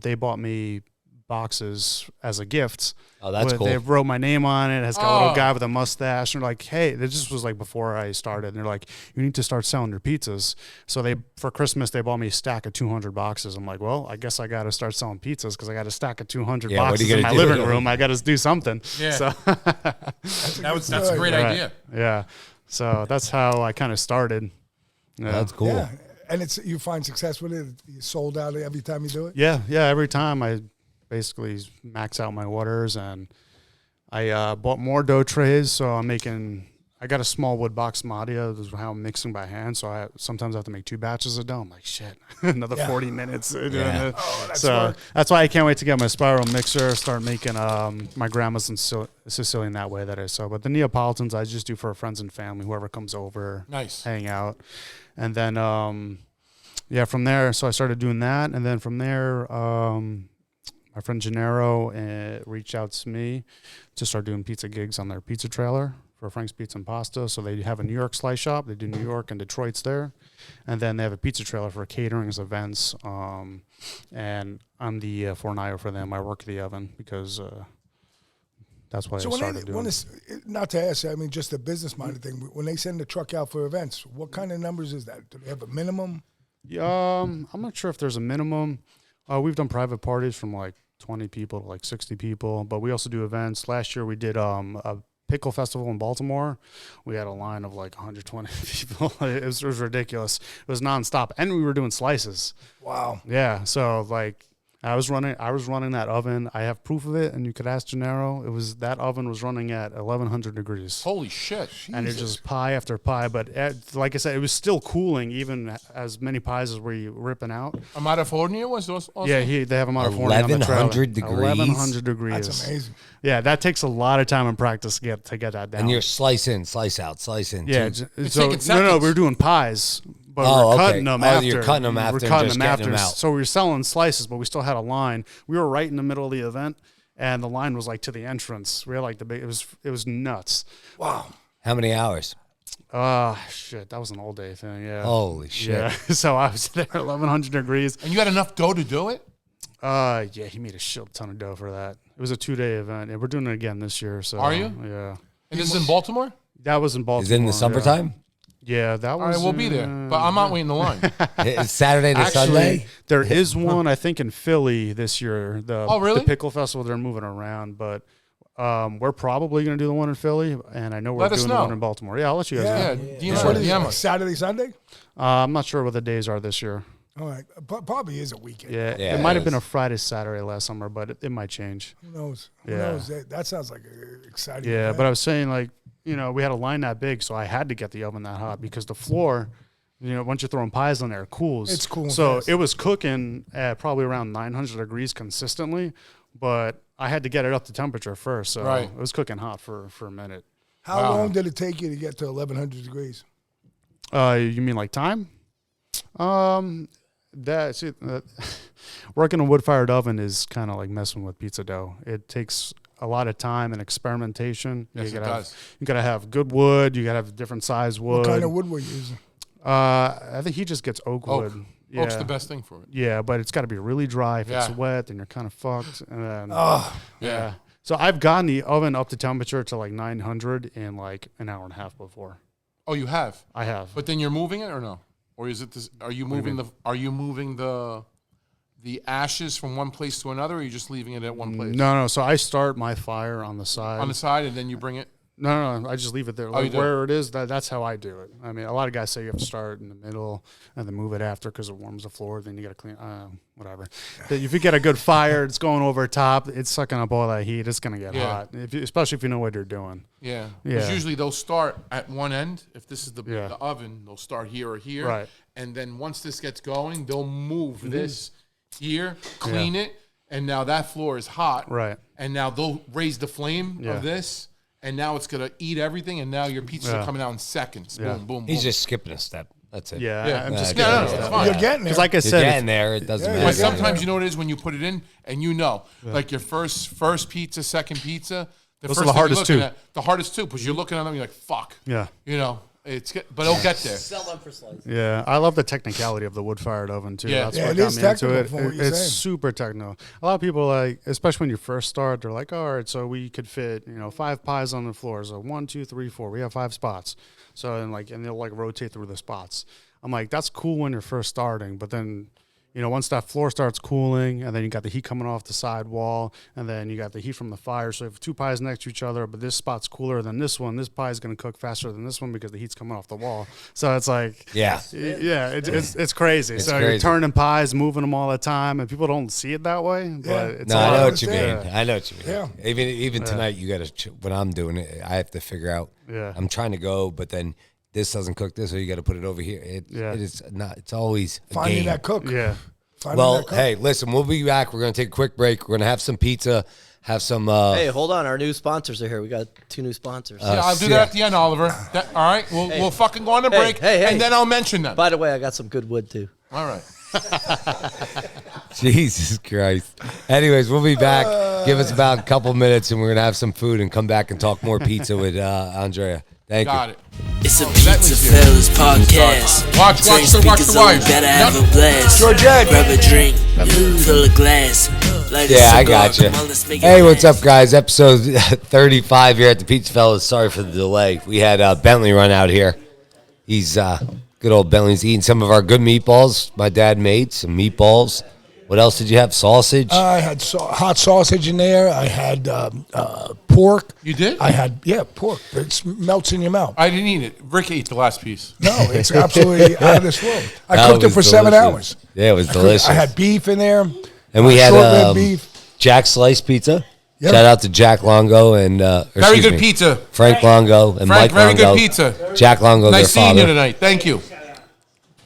They bought me boxes as a gift. Oh, that's cool. They wrote my name on it. It has got a little guy with a mustache. And they're like, hey, this just was like before I started. And they're like, you need to start selling your pizzas. So for Christmas, they bought me a stack of 200 boxes. I'm like, well, I guess I got to start selling pizzas because I got a stack of 200 boxes in my living room. I got to do something. Yeah. So That's a great idea. Yeah. So that's how I kind of started. Yeah. That's cool. Yeah. And you find success with it? You sold out every time you do it? Yeah. Every time I basically max out my orders, and I bought more dough trays. So I got a small wood box Madia. This is how I'm mixing by hand. So I sometimes have to make 2 batches of dough. I'm like, shit, another 40 minutes. Yeah. That's why I can't wait to get my spiral mixer, start making my grandma's in Sicilian that way that I sell. But the Neapolitans I just do for friends and family, whoever comes over, Nice, hang out. And then, from there, so I started doing that. And then from there, my friend Gennaro reached out to me to start doing pizza gigs on their pizza trailer for Frank's Pizza and Pasta. So they have a New York slice shop. They do New York and Detroit's there. And then they have a pizza trailer for caterings, events. And I'm the fornaio for them. I work the oven because that's what I started doing. Not to ask, I mean, just a business-minded thing. When they send the truck out for events, what kind of numbers is that? Do they have a minimum? I'm not sure if there's a minimum. We've done private parties from like 20 people to like 60 people, but we also do events. Last year we did a pickle festival in Baltimore. We had a line of like 120 people. It was ridiculous. It was nonstop, and we were doing slices. Wow. Yeah, so like I was running that oven. I have proof of it, and you could ask Gennaro. That oven was running at 1100 degrees. Holy shit! And it's just pie after pie. But like I said, it was still cooling, even as many pies as we ripping out. California was also? Yeah, they have them out of California. 1100 degrees. 1100 degrees. That's amazing. Yeah, that takes a lot of time and practice to get that down. And you're slice in, slice out, slice in. Yeah, too. no, we were doing pies. But we're cutting them after. You're cutting them after. We're cutting and just them getting after. them out. So we were selling slices, but we still had a line. We were right in the middle of the event, and the line was like to the entrance. We had like it was nuts. Wow. How many hours? Shit, that was an all day thing. Yeah. Holy shit. Yeah. So I was there 1100 degrees. And you had enough dough to do it? Yeah, he made a shit ton of dough for that. It was a 2-day event, and we're doing it again this year. So Are you? Yeah. And this is in Baltimore? That was in Baltimore. Is it in the summertime? Yeah, that was. All right, we'll be there. But I'm not waiting in the line. It's Saturday to Sunday. Actually, there is one I think in Philly this year. Oh, really? The Pickle Festival. They're moving around, but we're probably going to do the one in Philly, and I know we're Let us doing the know. one in Baltimore. Yeah, I'll let you guys Yeah, know. DM So what is it, DM like us. Saturday, Sunday? I'm not sure what the days are this year. All right. Probably is a weekend. Yeah, Yeah, it might it have been is. a Friday, Saturday last summer, but it might change. Who knows? Who Yeah. knows? That sounds like an exciting. Yeah, event. but I was saying, like, you know, we had a line that big, so I had to get the oven that hot because the floor, you know, once you're throwing pies on there, it cools. It's cooling So fast. it was cooking at probably around 900 degrees consistently, but I had to get it up to temperature first. So Right. it was cooking hot for a minute. How long did it take you to get to 1100 degrees? You mean like time? Working a wood-fired oven is kind of like messing with pizza dough. It takes a lot of time and experimentation. Yes, it does. You gotta have good wood. You gotta have different size wood. What kind of wood were you using? I think he just gets oak Oak. wood. Oak's Yeah. the best thing for it. Yeah, but it's got to be really dry. If it's Yeah. wet, then you're kind of fucked. And then, Oh, yeah. So I've gotten the oven up to temperature to like 900 in like an hour and a half before. Oh, you have? I have. But then you're moving it or no? Or is it this? Are you moving the ashes from one place to another, or are you just leaving it at one place? No. So I start my fire on the side. On the side, and then you bring it. No. I just leave it there. you Like do? where it is, that's how I do it. I mean, a lot of guys say you have to start in the middle and then move it after because it warms the floor. Then you got to clean, whatever. But if you get a good fire, it's going over top. It's sucking up all that heat. It's going to get Yeah. hot, especially if you know what you're doing. Yeah. Because Yeah. usually they'll start at one end. If this is the Yeah. oven, they'll start here or here. Right. And then once this gets going, they'll move this here, clean it, and now that floor is hot. Right. And now they'll raise the flame Yeah. of this, and now it's going to eat everything, and now your pizzas are Yeah. coming out in seconds. Yeah. Boom, boom, He's boom. just skipping a step. That's it. Yeah. I'm just No, kidding. no, it's fine. you're getting there. Because like I You're said, getting there. It doesn't Yeah, matter. But sometimes you know what it is when you put it in, and you know, like your first pizza, second pizza, Those first are the thing you're hardest looking too. at- the hardest too, because you're looking at them, you're like, fuck. Yeah. You know, but it'll get there. Sell them for slices. Yeah, I love the technicality of the wood-fired oven too. Yeah. That's Yeah, what it got is me into technical it. from what you're It's saying. super technical. A lot of people like, especially when you first start, they're like, "All right, so we could fit, 5 pies on the floor. So 1, 2, 3, 4. We have 5 spots. So and they'll like rotate through the spots. I'm like, that's cool when you're first starting, but then. Once that floor starts cooling, and then you got the heat coming off the side wall, and then you got the heat from the fire. So you have 2 pies next to each other, but this spot's cooler than this one. This pie is going to cook faster than this one because the heat's coming off the wall. So it's like, Yeah. it's crazy. It's so you're crazy. turning pies, moving them all the time, and people don't see it that way. But Yeah. it's No, a I lot. know what you mean. Yeah. I know what you mean. Yeah. Even tonight, you got to. When I'm doing it, I have to figure out. Yeah. I'm trying to go, but then this doesn't cook this, so you got to put it over here. It is not. It's always a Finding game. that cook. Yeah. Finding Well, that cook. hey, listen, we'll be back. We're gonna take a quick break. We're gonna have some pizza, have some. Hey, hold on. Our new sponsors are here. We got 2 new sponsors. Yeah, I'll do that at the end, Oliver. All right, we'll fucking go on a break, hey. and then I'll mention them. By the way, I got some good wood too. All right. Jesus Christ. Anyways, we'll be back. Give us about a couple minutes, and we're gonna have some food and come back and talk more pizza with Andrea. Thank Got you. it. It's a Bentley's here. PizzaFellas podcast. Watch Turn the speakers on, wives. better have Yep. a blast. Georgette. Grab a drink, fill a glass. Light a Yeah, I cigar, got you. come on, let's make it Hey, what's last. up, guys? Episode 35 here at the PizzaFellas. Sorry for the delay. We had Bentley run out here. He's good old Bentley's eating some of our good meatballs. My dad made some meatballs. What else did you have? Sausage? I had hot sausage in there. I had pork. You did? I had, pork. It melts in your mouth. I didn't eat it. Rick ate the last piece. No, it's absolutely out of this world. I That cooked it was for 7 delicious. hours. Yeah, it was delicious. I had beef in there. And we had short rib beef. Jack Slice Pizza. Yep. Shout out to Jack Longo and Very good pizza. Frank Longo and Frank, Mike very Longo. good pizza. Jack Longo, Nice their seeing father. you tonight. Thank you.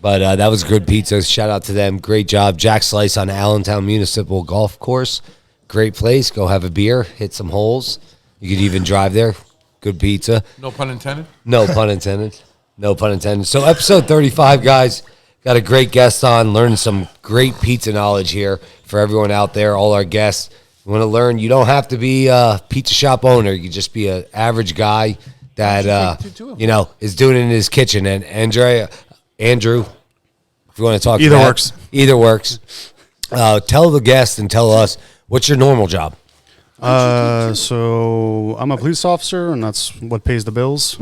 But that was good pizza. Shout out to them. Great job. Jack Slice on Allentown Municipal Golf Course. Great place. Go have a beer. Hit some holes. You could even drive there. Good pizza. No pun intended. No pun intended. No pun intended. So episode 35, guys. Got a great guest on. Learning some great pizza knowledge here for everyone out there. All our guests. You want to learn. You don't have to be a pizza shop owner. You can just be an average guy that, is doing it in his kitchen. And Andrew, if you want to talk Either to that, works. Either works. Tell the guest and tell us, what's your normal job? So I'm a police officer, and that's what pays the bills.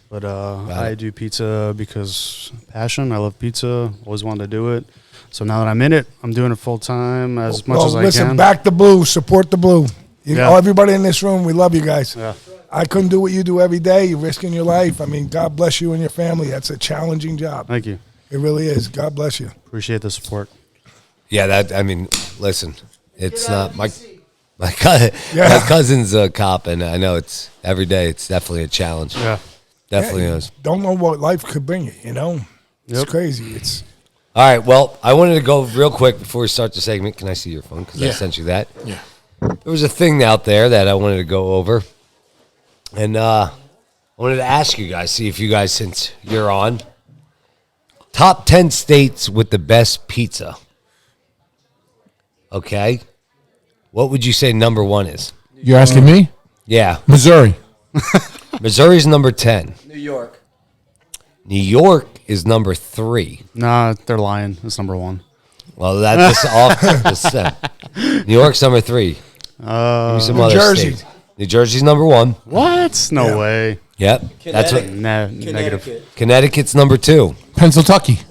But I do pizza because passion. I love pizza. Always wanted to do it. So now that I'm in it, I'm doing it full time as much as I listen, can. back the blue, support the blue. You know, Yeah. everybody in this room, we love you guys. Yeah. I couldn't do what you do every day. You're risking your life. I mean, God bless you and your family. That's a challenging job. Thank you. It really is. God bless you. Appreciate the support. Yeah, listen, it's not my my cousin's a cop, and I know it's every day. It's definitely a challenge. Yeah. Definitely Yeah, you is. don't know what life could bring you, you know? It's Yep. crazy. It's All right. Well, I wanted to go real quick before we start the segment. Can I see your phone? Because I Yeah. sent you that. Yeah. There was a thing out there that I wanted to go over, and I wanted to ask you guys, see if you guys, since you're on, top 10 states with the best pizza. Okay. What would you say number one is? You're asking me? Yeah. Missouri. Missouri's number 10. New York. New York is number 3. Nah, they're lying. It's number one. Well, that's New York's number 3. Give me some New other Jersey. states. New Jersey's number 1. What? No way. Yep. That's what. Negative. Connecticut's number 2. Pennsylvania.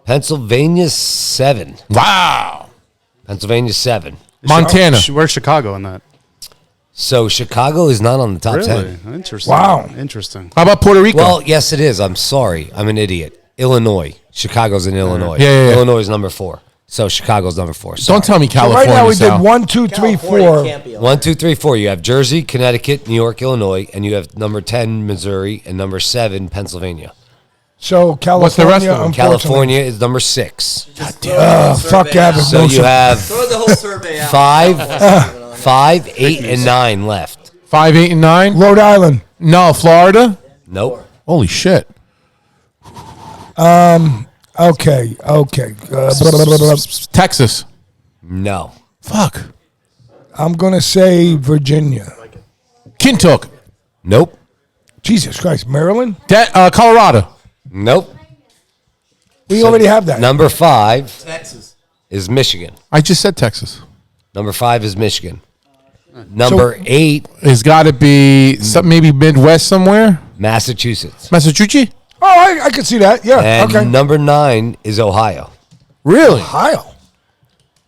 Pennsylvania's 7. Wow. Pennsylvania's 7. Montana. Where's Chicago in that? So Chicago is not on the top Really? 10. Interesting. Wow. Interesting. How about Puerto Rico? Well, yes, it is. I'm sorry. I'm an idiot. Illinois. Chicago's in Illinois. Yeah. Illinois is number 4. So Chicago's number 4. Sorry. Don't tell me so California. right now we did Sal. 1, 2, 3, California 4. can't be on. 1, 2, 3, 4. You have Jersey, Connecticut, New York, Illinois, and you have number 10, Missouri, and number 7, Pennsylvania. So California, What's the rest of them? unfortunately. California is number 6. Fuck Gavin. So you have Throw the whole survey out. 5, 8, and 9 left. 5, 8, and 9? Rhode Island. No, Florida? Nope. Holy shit. Okay. Blah, blah, blah, blah. Texas. No. Fuck. I'm going to say Virginia. Kentucky. Nope. Jesus Christ. Maryland? Colorado. Nope. We already have that. Number 5 Texas. is Michigan. I just said Texas. Number 5 is Michigan. Number 8, It's got to be maybe Midwest somewhere. Massachusetts. Massachusetts? Oh, I could see that. Yeah. And okay. number 9 is Ohio. Really? Ohio.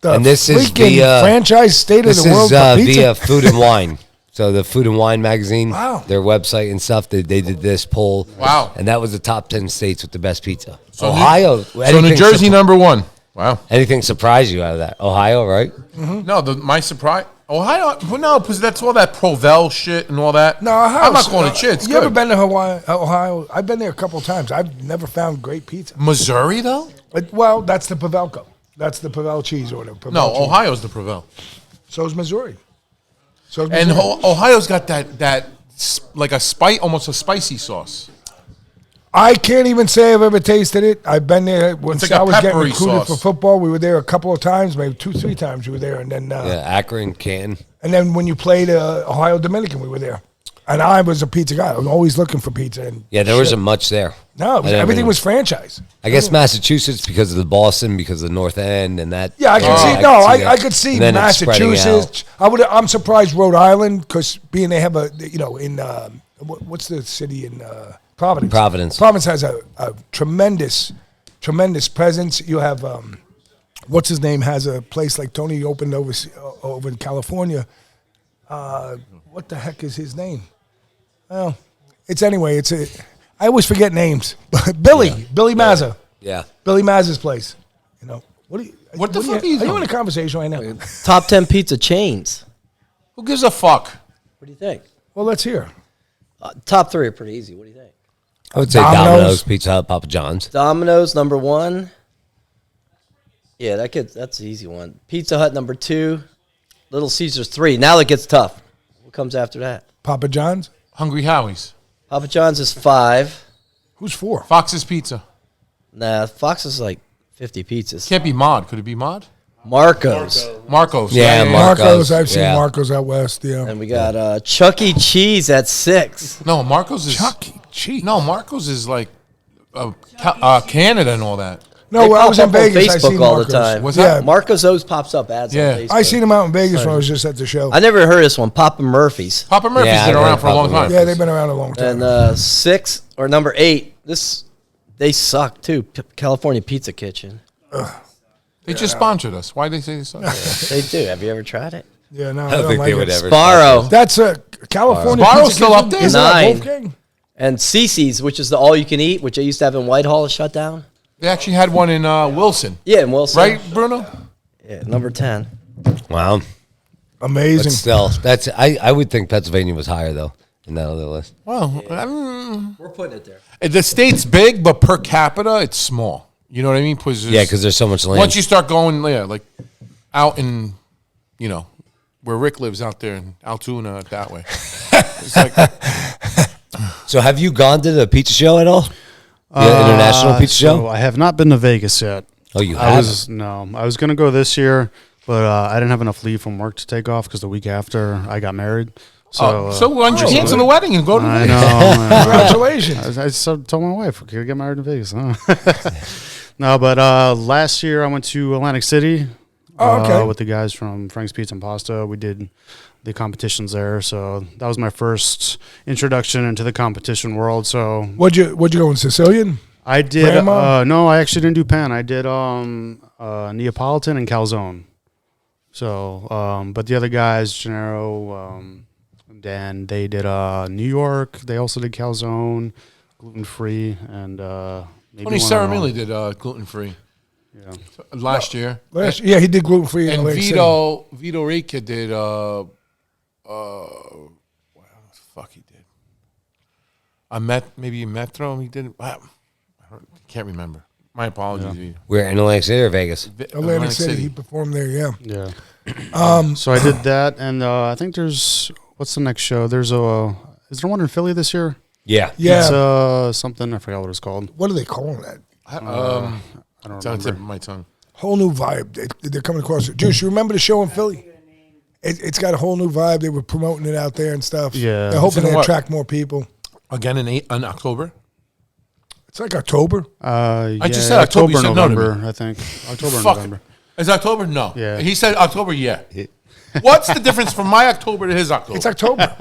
The And this is freaking via- franchise state of This the world is for pizza. via Food and Wine. So the Food and Wine magazine, Wow. their website and stuff, they did this poll. Wow. And that was the top 10 states with the best pizza. So Ohio. So New Jersey, number 1. Wow. Anything surprised you out of that? Ohio, right? No, my surprise. Ohio? Well, no, because that's all that Provel shit and all that. No, Ohio. I'm not calling it shit. It's you good. ever been to Hawaii, Ohio? I've been there a couple of times. I've never found great pizza. Missouri, though? Well, that's the Pavelco. That's the Pavel cheese or the Pavel No, cheese. Ohio's the Provel. So's Missouri. So's And Missouri. Ohio's got that like a almost a spicy sauce. I can't even say I've ever tasted it. I've been there when It's like Sal a was getting peppery recruited for sauce. football. We were there a couple of times, maybe 2, 3 times we were there. And then Yeah, Akron, Canton. and then when you played Ohio Dominican, we were there. And I was a pizza guy. I was always looking for pizza. And Yeah, there wasn't much there. No, it was, I never everything knew. was franchise. I guess Massachusetts because of the Boston, because of the North End and that. Yeah, I can see. No, I could see And then it's spreading Massachusetts. I'm surprised Rhode Island because being they have a in what's the city in Providence? Providence has a tremendous presence. You have what's his name has a place like Tony opened over in California. What the heck is his name? Well, it's anyway. I always forget names. Billy Mazza. Yeah. Billy Mazza's place. You know, What the fuck are you Are you doing? in a conversation right now? Top 10 pizza chains. Who gives a fuck? What do you think? Well, let's hear. Top 3 are pretty easy. What do you think? I would say Domino's. Domino's, Pizza Hut, Papa John's. Domino's number 1. Yeah, that's the easy one. Pizza Hut number 2. Little Caesars 3. Now it gets tough. What comes after that? Papa John's. Hungry Howie's. Papa John's is 5. Who's 4? Fox's Pizza. Nah, Fox is like 50 pizzas. Can't be Mod. Could it be Mod? Marco's. Marcos. Yeah, Marco's. I've seen yeah. Marco's out west. Yeah. And we got Chuck E. Cheese at 6. No, Marcos is. Chuck E. Cheese. No, Marcos is like Canada and all that. No, They when I pop was in up on Vegas, I Facebook seen all Marcos. the time. What's Yeah, that? Marcos always pops up ads Yeah. on Facebook. I seen him out in Vegas when I was just at the show. I never heard of this one, Papa Murphy's. Papa Murphy's Yeah, been I around heard for a long Papa time. Yeah, they've been around a long time. And 6 or number 8, they suck too. California Pizza Kitchen. They just sponsored us. Why they say they suck? They do. Have you ever tried it? Yeah, no, I don't think like they it. would ever. Sparrow That's a California Sparrow's Pizza still Kitchen? up there? Isn't that 9. Wolfgang? and Cece's, which is the all-you-can-eat, which I used to have in Whitehall, is shut down. They actually had one in Wilson, Yeah, in Wilson. right, Bruno? Yeah, number 10. Wow. Amazing. But still, I would think Pennsylvania was higher though in that other list. Well, We're putting it there. the state's big, but per capita, it's small. You know what I mean? Yeah, because there's so much land. once you start going, like out in, where Rick lives out there in Altoona, that way. It's like, So have you gone to the pizza show at all? The international pizza So show? I have not been to Vegas yet. Oh, you I have? was going to go this year, but I didn't have enough leave from work to take off because the week after I got married. So, so why don't you cancel the wedding and go to I Vegas? know. I know. Congratulations. I told my wife, "Okay, get married in Vegas." Huh? No, but last year I went to Atlantic City Oh, okay. with the guys from Frank's Pizza and Pasta. We did the competitions there, so that was my first introduction into the competition world. So What'd you go in Sicilian? I did. Grandma? No, I actually didn't do pan. I did Neapolitan and calzone. So, but the other guys, Gennaro, Dan, they did New York. They also did calzone, gluten free, and maybe Tony one Saramilli other one. did gluten free Yeah. last year. Yeah, he did gluten free in And Atlantic City. Vito Rica did what the fuck he did? Maybe a Metro he did. I can't remember. My apologies. We're in Atlantic City or Vegas? Atlantic City. He performed there. Yeah. Yeah. So I did that, and I think there's what's the next show? There's is there one in Philly this year? Yeah. Yeah. It's something I forgot what it's called. What do they call that? I don't It's on the tip remember. of my tongue. Whole new vibe. They're coming across it. Juice, you remember the show in Philly? It's got a whole new vibe. They were promoting it out there and stuff. Yeah. They're hoping It's in to what? attract more people. Again in October. It's like October. I just said October, you said no to me. November, I think. October, and Fuck. November. Is October? No. Yeah. He said October. Yeah. What's the difference from my October to his October? It's October.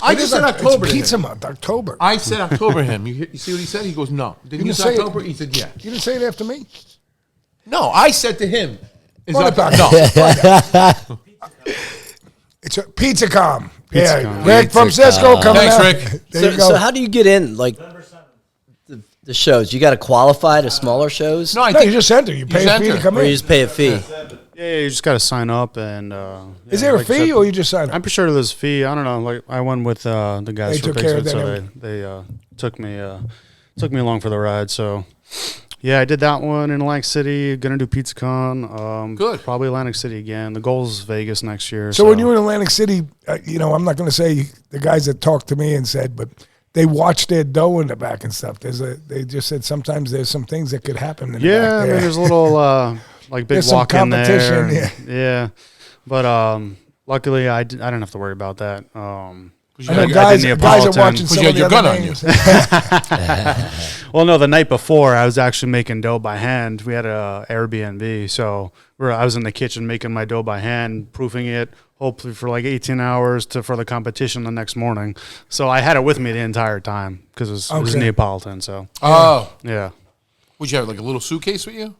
I It just is said October. It's to pizza him. month, October. I said October to him. You see what he said? He goes, no. Did you didn't say say it. October? He said, yeah. You didn't say it after me? No, I said to him, is Run it October? back. No. It's a PizzaCom. Yeah, PizzaCom. Rick from Cisco coming Thanks, out. Rick. There you go. So how do you get in, like, the shows? You got to qualify to smaller shows? No, I No, think you just enter. You pay a just fee to enter. come Or you in. just pay a fee? Yeah, you just got to sign up, and Is there a like I fee said, or you just sign up? I'm pretty sure there's a fee. I don't know. Like I went with the guys They from took care of Facebook, that so they took me along for the ride. So yeah, I did that one in Atlantic City. Gonna do PizzaCon. Good. Probably Atlantic City again. The goal is Vegas next year. So when you were in Atlantic City, I'm not going to say the guys that talked to me and said, but they watched their dough in the back and stuff. They just said sometimes there's some things that could happen in the yeah, back I there. mean, there's a little like big There's some walk in there. competition, Yeah, but luckily I didn't have to worry about that. I know I did guys are Neapolitan. watching Because some you of had the your other gun on you. names. Well, no, the night before I was actually making dough by hand. We had a Airbnb, so I was in the kitchen making my dough by hand, proofing it, hopefully for like 18 hours for the competition the next morning. So I had it with me the entire time because it was Okay. Neapolitan. So Oh. yeah. Would you have like a little suitcase with you?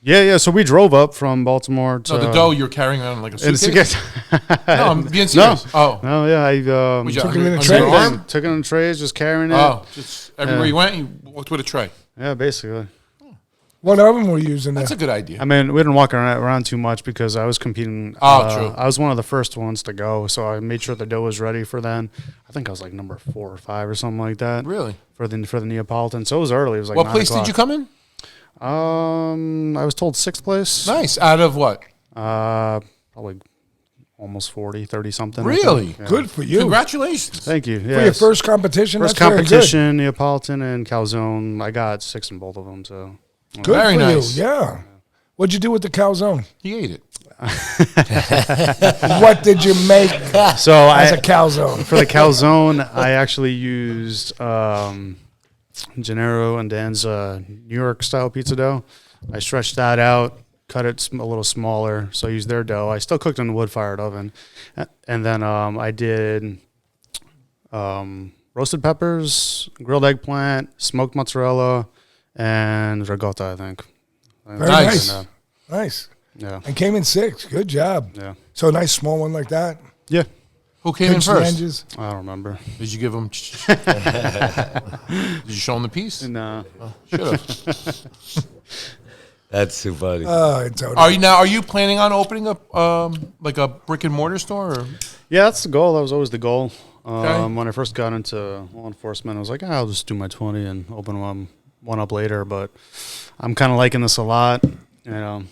Yeah. So we drove up from Baltimore to No, the dough you're carrying around like a and suitcase? it's- No, I'm being serious. Oh. No, yeah, I Would you Took it in a under tray? your arm? took it in trays, just carrying it. Oh, just everywhere Yeah. you went, you walked with a tray. Yeah, basically. What oven were you using there? That's a good idea. I mean, we didn't walk around too much because I was competing. Oh, true. I was one of the first ones to go, so I made sure the dough was ready for then. I think I was like number 4 or 5 or something like that. Really? For the Neapolitan, so it was early. It was like What 9 place did you o'clock. come in? I was told 6th place. Nice. Out of what? Probably almost 40, 30 something. I think. Really? Yeah. Good for you. Congratulations. Thank you. For your Yes. first competition, First that's very competition, Neapolitan and calzone. I got 6 in both of them. So good. Good Very for nice. you. Yeah. What'd you do with the calzone? He ate it. What did you make so as a calzone? for the calzone, I actually used Gennaro and Dan's New York style pizza dough. I stretched that out, cut it a little smaller, so I used their dough. I still cooked in the wood-fired oven. And then I did roasted peppers, grilled eggplant, smoked mozzarella, and ricotta, I think. Very nice. Nice. Yeah. And came in 6. Good job. Yeah. So a nice small one like that. Yeah. Who came in Pinch the first? edges. I don't remember. Did you give him? Did you show him the piece? No. Should have. That's too funny. Are you planning on opening up like a brick and mortar store? Or? Yeah, that's the goal. That was always the goal. Okay. When I first got into law enforcement, I was like, I'll just do my 20 and open one up later. But I'm kind of liking this a lot, you know.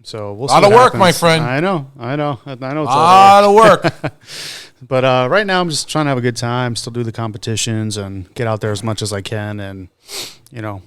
So we'll see. A lot of what work, my happens. friend. I know. It's A lot of work. But right now, I'm just trying to have a good time, still do the competitions, and get out there as much as I can, and you know,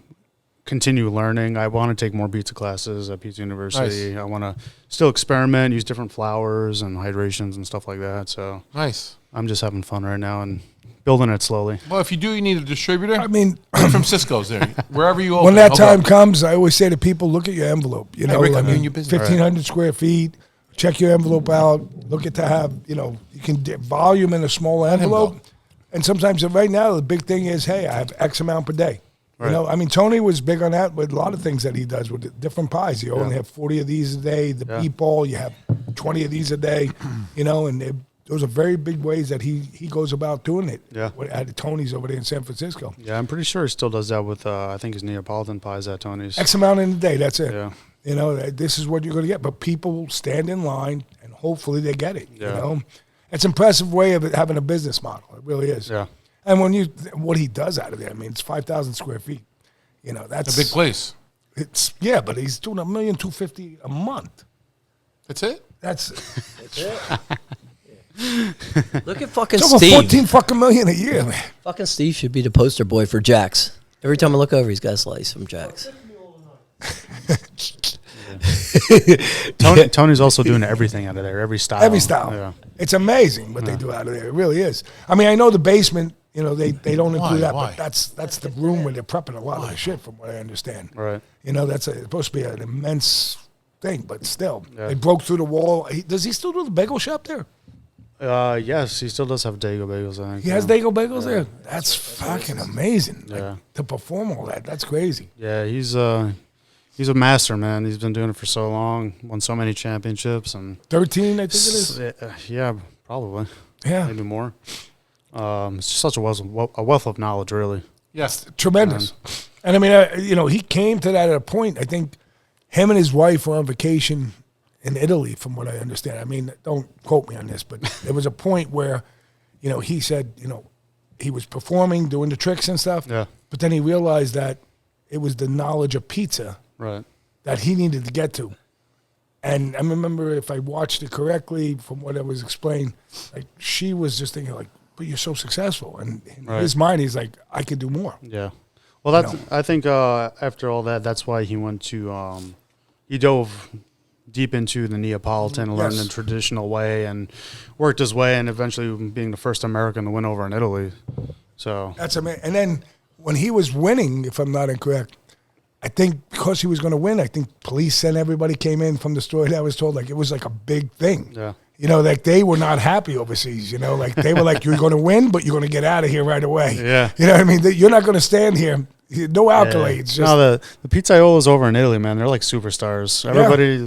continue learning. I want to take more pizza classes at Pizza University. Nice. I want to still experiment, use different flours and hydrations and stuff like that. So Nice. I'm just having fun right now and building it slowly. Well, if you do, you need a distributor. I mean, From Cisco's there, wherever you open. when that I'll time go. comes, I always say to people, look at your envelope. You know, Rick, I I'm in mean, your business. 1,500 square feet. Check your envelope out. Look at to have, you know, you can get volume in a small envelope. And sometimes right now, the big thing is, hey, I have X amount per day. Right. You know, I mean, Tony was big on that with a lot of things that he does with different pies. You only have 40 of these a day. The meatball, you have 20 of these a day. You know, and those are very big ways that he goes about doing it. Yeah. At Tony's over there in San Francisco. Yeah, I'm pretty sure he still does that with, I think, his Neapolitan pies at Tony's. X amount in a day. That's it. Yeah. You know, this is what you're going to get. But people stand in line, and hopefully they get it. Yeah. You know, it's an impressive way of having a business model. It really is. Yeah. And what he does out of there, I mean, it's 5,000 square feet. You know, that's A big place. But he's doing $1,250,000 a month. That's it. That's Look at fucking it's over Steve. 14 fucking million a year, man. Fucking Steve should be the poster boy for Jack's. Every time I look over, he's got a slice from Jack's. Tony's also doing everything out of there, every style. Every style. Yeah. It's amazing what they do out of there. It really is. I mean, I know the basement. You know, they don't Why? include that, Why? but that's the room where they're prepping a lot of the shit, from what I understand. Right. You know, it's supposed to be an immense thing, but still, Yeah. they broke through the wall. Does he still do the bagel shop there? Yes, he still does have Dago bagels, I think. He has Dago bagels there. That's fucking amazing. Like, Yeah. to perform all that, that's crazy. Yeah, he's a master, man. He's been doing it for so long, won so many championships, and 13, I think it is. yeah, probably, Yeah, maybe more. It's just such a wealth of knowledge, really. Yes. tremendous. And I mean, you know, he came to that at a point. I think him and his wife were on vacation in Italy, from what I understand. I mean, don't quote me on this, but there was a point where, you know, he said, you know, he was performing, doing the tricks and stuff. Yeah. But then he realized that it was the knowledge of pizza Right. that he needed to get to. And I remember, if I watched it correctly, from what I was explained, like, she was just thinking, like, but you're so successful. And in Right. his mind, he's like, I could do more. Yeah. Well, that's. I think after all that, that's why he went to. He dove deep into the Neapolitan, learned Yes. the traditional way, and worked his way, and eventually being the first American to win over in Italy. So That's amazing. And then when he was winning, if I'm not incorrect, I think because he was going to win, I think police and everybody came in from the story that I was told. Like, it was like a big thing. Yeah. You know, like, they were not happy overseas. You know, like, they were like, you're going to win, but you're going to get out of here right away. Yeah. You know what I mean? You're not going to stand here. No accolades. Just, No, the pizzaiolos over in Italy, man, they're like superstars. Everybody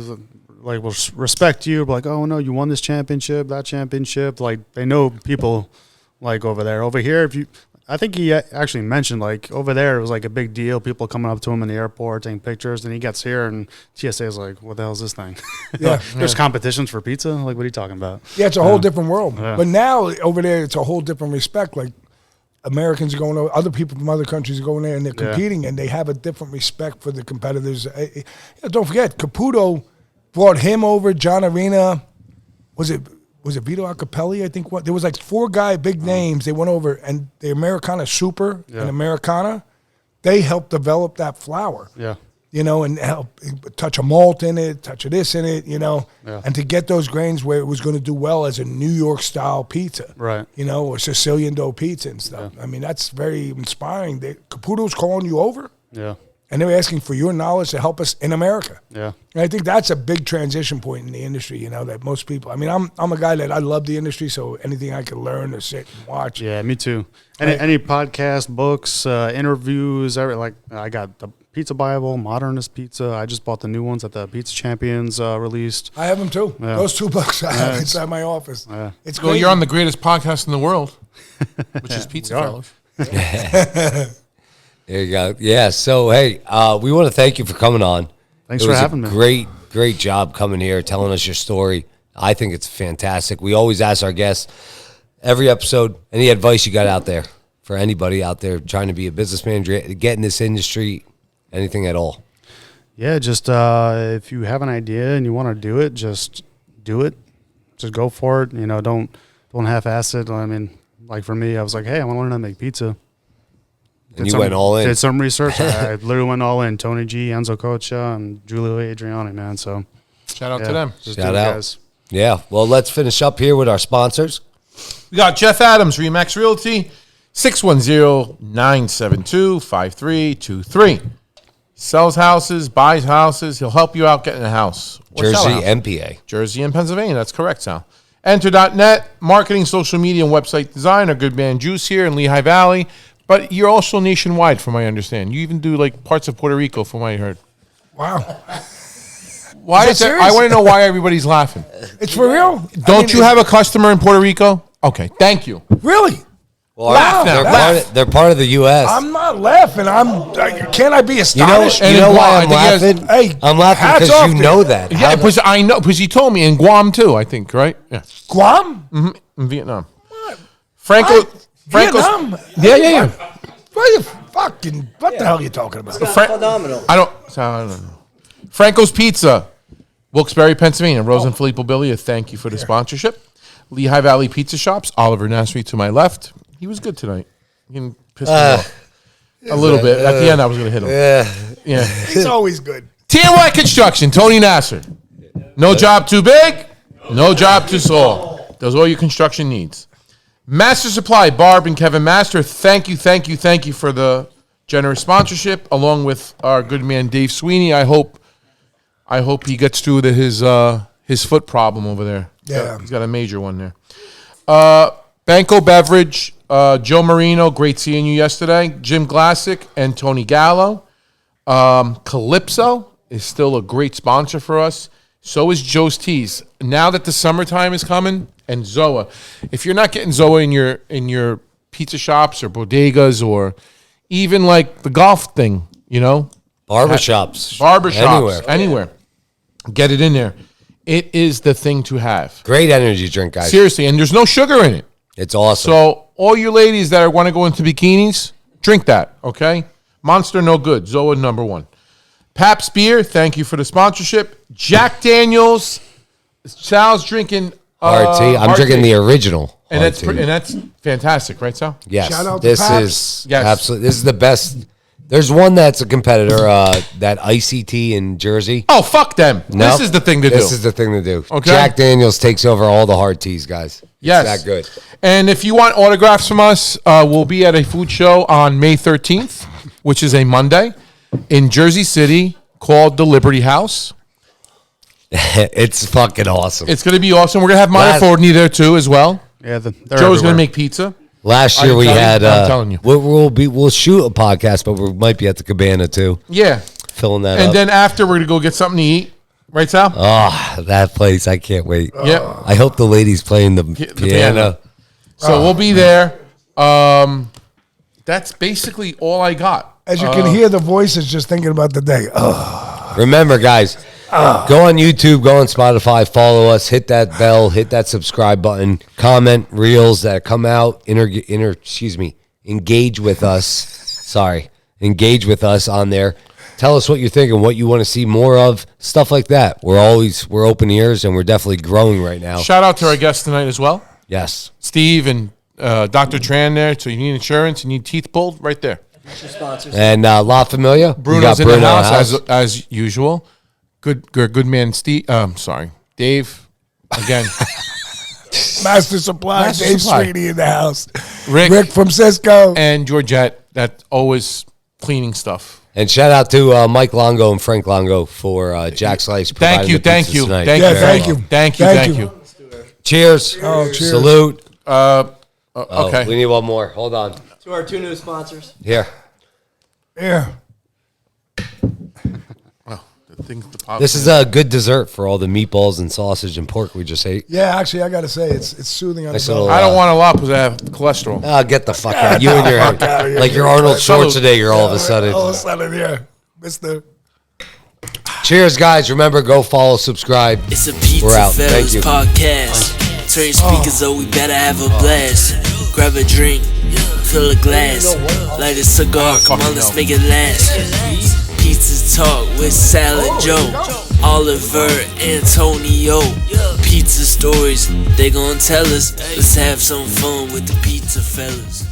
like will respect you. Like, oh no, you won this championship, that championship. Like, they know people like over there. Over here, I think he actually mentioned, like, over there it was like a big deal. People coming up to him in the airport taking pictures, and he gets here and TSA is like, what the hell is this thing? Yeah. There's competitions for pizza. Like, what are you talking about? yeah, it's a whole different world. Yeah. But now over there, it's a whole different respect. Like, Americans are going over, other people from other countries are going there, and they're competing, and they have a different respect for the competitors. Don't forget, Caputo brought him over, John Arena. Was it Vito Acapelli? I think there was like 4 big names. They went over, and the Americana Super and Americana, they helped develop that flour. Yeah. and help touch a malt in it, touch a this in it, and to get those grains where it was going to do well as a New York style pizza, Right. Or Sicilian dough pizza and stuff. I mean, that's very inspiring. Caputo's calling you over, Yeah. and they were asking for your knowledge to help us in America. Yeah. And I think that's a big transition point in the industry, that most people, I mean, I'm a guy that I love the industry, so anything I can learn or sit and watch. Yeah, me too. Any podcast, books, interviews, I got the Pizza Bible, Modernist Pizza. I just bought the new ones that the Pizza Champions released. I have them too. Yeah. Those 2 books I have inside my office. Yeah. It's Well, great. you're on the greatest podcast in the world, which is Pizza we are. Fellas. There you go. Yeah. So, hey, we want to thank you for coming on. Thanks It for was having me. Great job coming here, telling us your story. I think it's fantastic. We always ask our guests every episode, any advice you got out there for anybody out there trying to be a businessman, get in this industry, anything at all. Yeah, just if you have an idea and you want to do it, just do it. Just go for it. Don't half-ass it. I mean, like for me, I was like, hey, I want to learn how to make pizza. And you went all in. Did some research. I literally went all in. Tony G, Enzo Cocha, and Giulio Adriani, man. So Shout out to them. just Shout do it, out. guys. Yeah. Well, let's finish up here with our sponsors. We got Jeff Adams, Remax Realty, 610-972-5323. Sells houses, buys houses. He'll help you out getting a house. Or sell a Jersey, house. MPA. Jersey and Pennsylvania. That's correct, Sal. Enter.net, marketing, social media, and website design. Our good man Juice here in Lehigh Valley. But you're also nationwide, from what I understand. You even do like parts of Puerto Rico, from what I heard. Wow. Why Is is that there, I serious? want to know why everybody's laughing. It's for real? Don't you have a customer in Puerto Rico? Okay, thank you. Really? Well, Laugh now, laugh. they're part of the U.S. I'm not laughing. Can't I be you know, astonished? you know And why I I'm think he has- laughing? Hey, I'm laughing hats because off you to know you. that. Yeah, How because I know, because he told me in Guam too, I think, right? Yeah, Guam? in Vietnam. Franco, What? Franco's, Vietnam? yeah. What the hell are you talking about? Phenomenal. I don't know. Franco's Pizza, Wilkes-Barre, Pennsylvania. Rose and Filippo Billy, thank you for the sponsorship. Lehigh Valley Pizza Shops, Oliver Nasri to my left. He was good tonight. He can piss me off a little bit. At the end, I was going to hit him. Yeah. He's always good. TNY Construction, Tony Nasser. No job too big, no job too small. Those are all your construction needs. Master Supply, Barb and Kevin Master, thank you for the generous sponsorship, along with our good man Dave Sweeney. I hope he gets through his foot problem over there. Yeah. He's got a major one there. Banco Beverage, Joe Marino, great seeing you yesterday. Jim Glassick and Tony Gallo. Calypso is still a great sponsor for us. So is Joe's Teas. Now that the summertime is coming, and Zoa. If you're not getting Zoa in your pizza shops or bodegas or even like the golf thing, barbershops, anywhere, get it in there. It is the thing to have. Great energy drink, guys. Seriously, and there's no sugar in it. It's awesome. So all you ladies that want to go into bikinis, drink that, okay? Monster, no good. Zoa, number one. Pabst Beer, thank you for the sponsorship. Jack Daniels, Sal's drinking RT. I'm drinking the original. and RT. that's fantastic, right, Sal? Yes. Shout out to This Pabst. is Yes. absolutely. This is the best. There's one that's a competitor, that ICT in Jersey. Oh, fuck them. No, This is the thing to do. This is the thing to do. Okay. Jack Daniels takes over all the hard teas, guys. It's Yes. that good. And if you want autographs from us, we'll be at a food show on May 13th, which is a Monday, in Jersey City called the Liberty House. It's fucking awesome. It's going to be awesome. We're going to have Maya Last- Fortney there too as well. Yeah, they're Joe's going everywhere. to make pizza. Last year I'm we telling you, had. I'm telling you. We'll shoot a podcast, but we might be at the Cabana too, Yeah. filling that And up. then after, we're going to go get something to eat. Right, Sal? That place, I can't wait. Yeah. I hope the ladies playing the The piano. So we'll be there. That's basically all I got. As you can hear, the voice is just thinking about the day. Oh, Remember, guys, go on YouTube, go on Spotify, follow us, hit that bell, hit that subscribe button, comment reels that come out, engage with us. Sorry, engage with us on there. Tell us what you're thinking, what you want to see more of, stuff like that. We're open ears, and we're definitely growing right now. Shout out to our guests tonight as well. Yes. Steve and Dr. Tran there. So you need insurance, you need teeth pulled, right there. Sponsors. And La Familia. You Bruno's got in the Bruno house as usual. Good man, Steve. Sorry, Dave. Again, Master Supply, Master Dave Supply. Sweeney in the house. Rick from Cisco. and Georgette. That always cleaning stuff. And shout out to Mike Longo and Frank Longo for Jack Slice. Thank providing you, the thank pizzas you, tonight. thank Yeah, you, thank you. thank you, Thank thank you. you. Cheers. Oh, cheers. Salute. Okay. Oh, we need one more. Hold on. To our 2 new sponsors. Here. Yeah. The things the pop- This is a good dessert for all the meatballs and sausage and pork we just ate. Yeah, actually, I got to say, it's soothing on Nice the little, belly. I don't want a lot because I have cholesterol. Oh, get the fuck out. You and your outta here. like you're Arnold Schwarzenegger all of a sudden. All of a sudden, yeah. Mr. Cheers, guys. Remember, go follow, subscribe. It's a We're out. Thank PizzaFellas you. podcast. Turn your speakers up, we better have a blast. Grab a drink, fill a glass. Light a cigar, come on, let's make it last. Pizza Talk with Salad Joe, Oliver, Antonio. Pizza stories, they gon' tell us. Let's have some fun with the Pizza Fellas.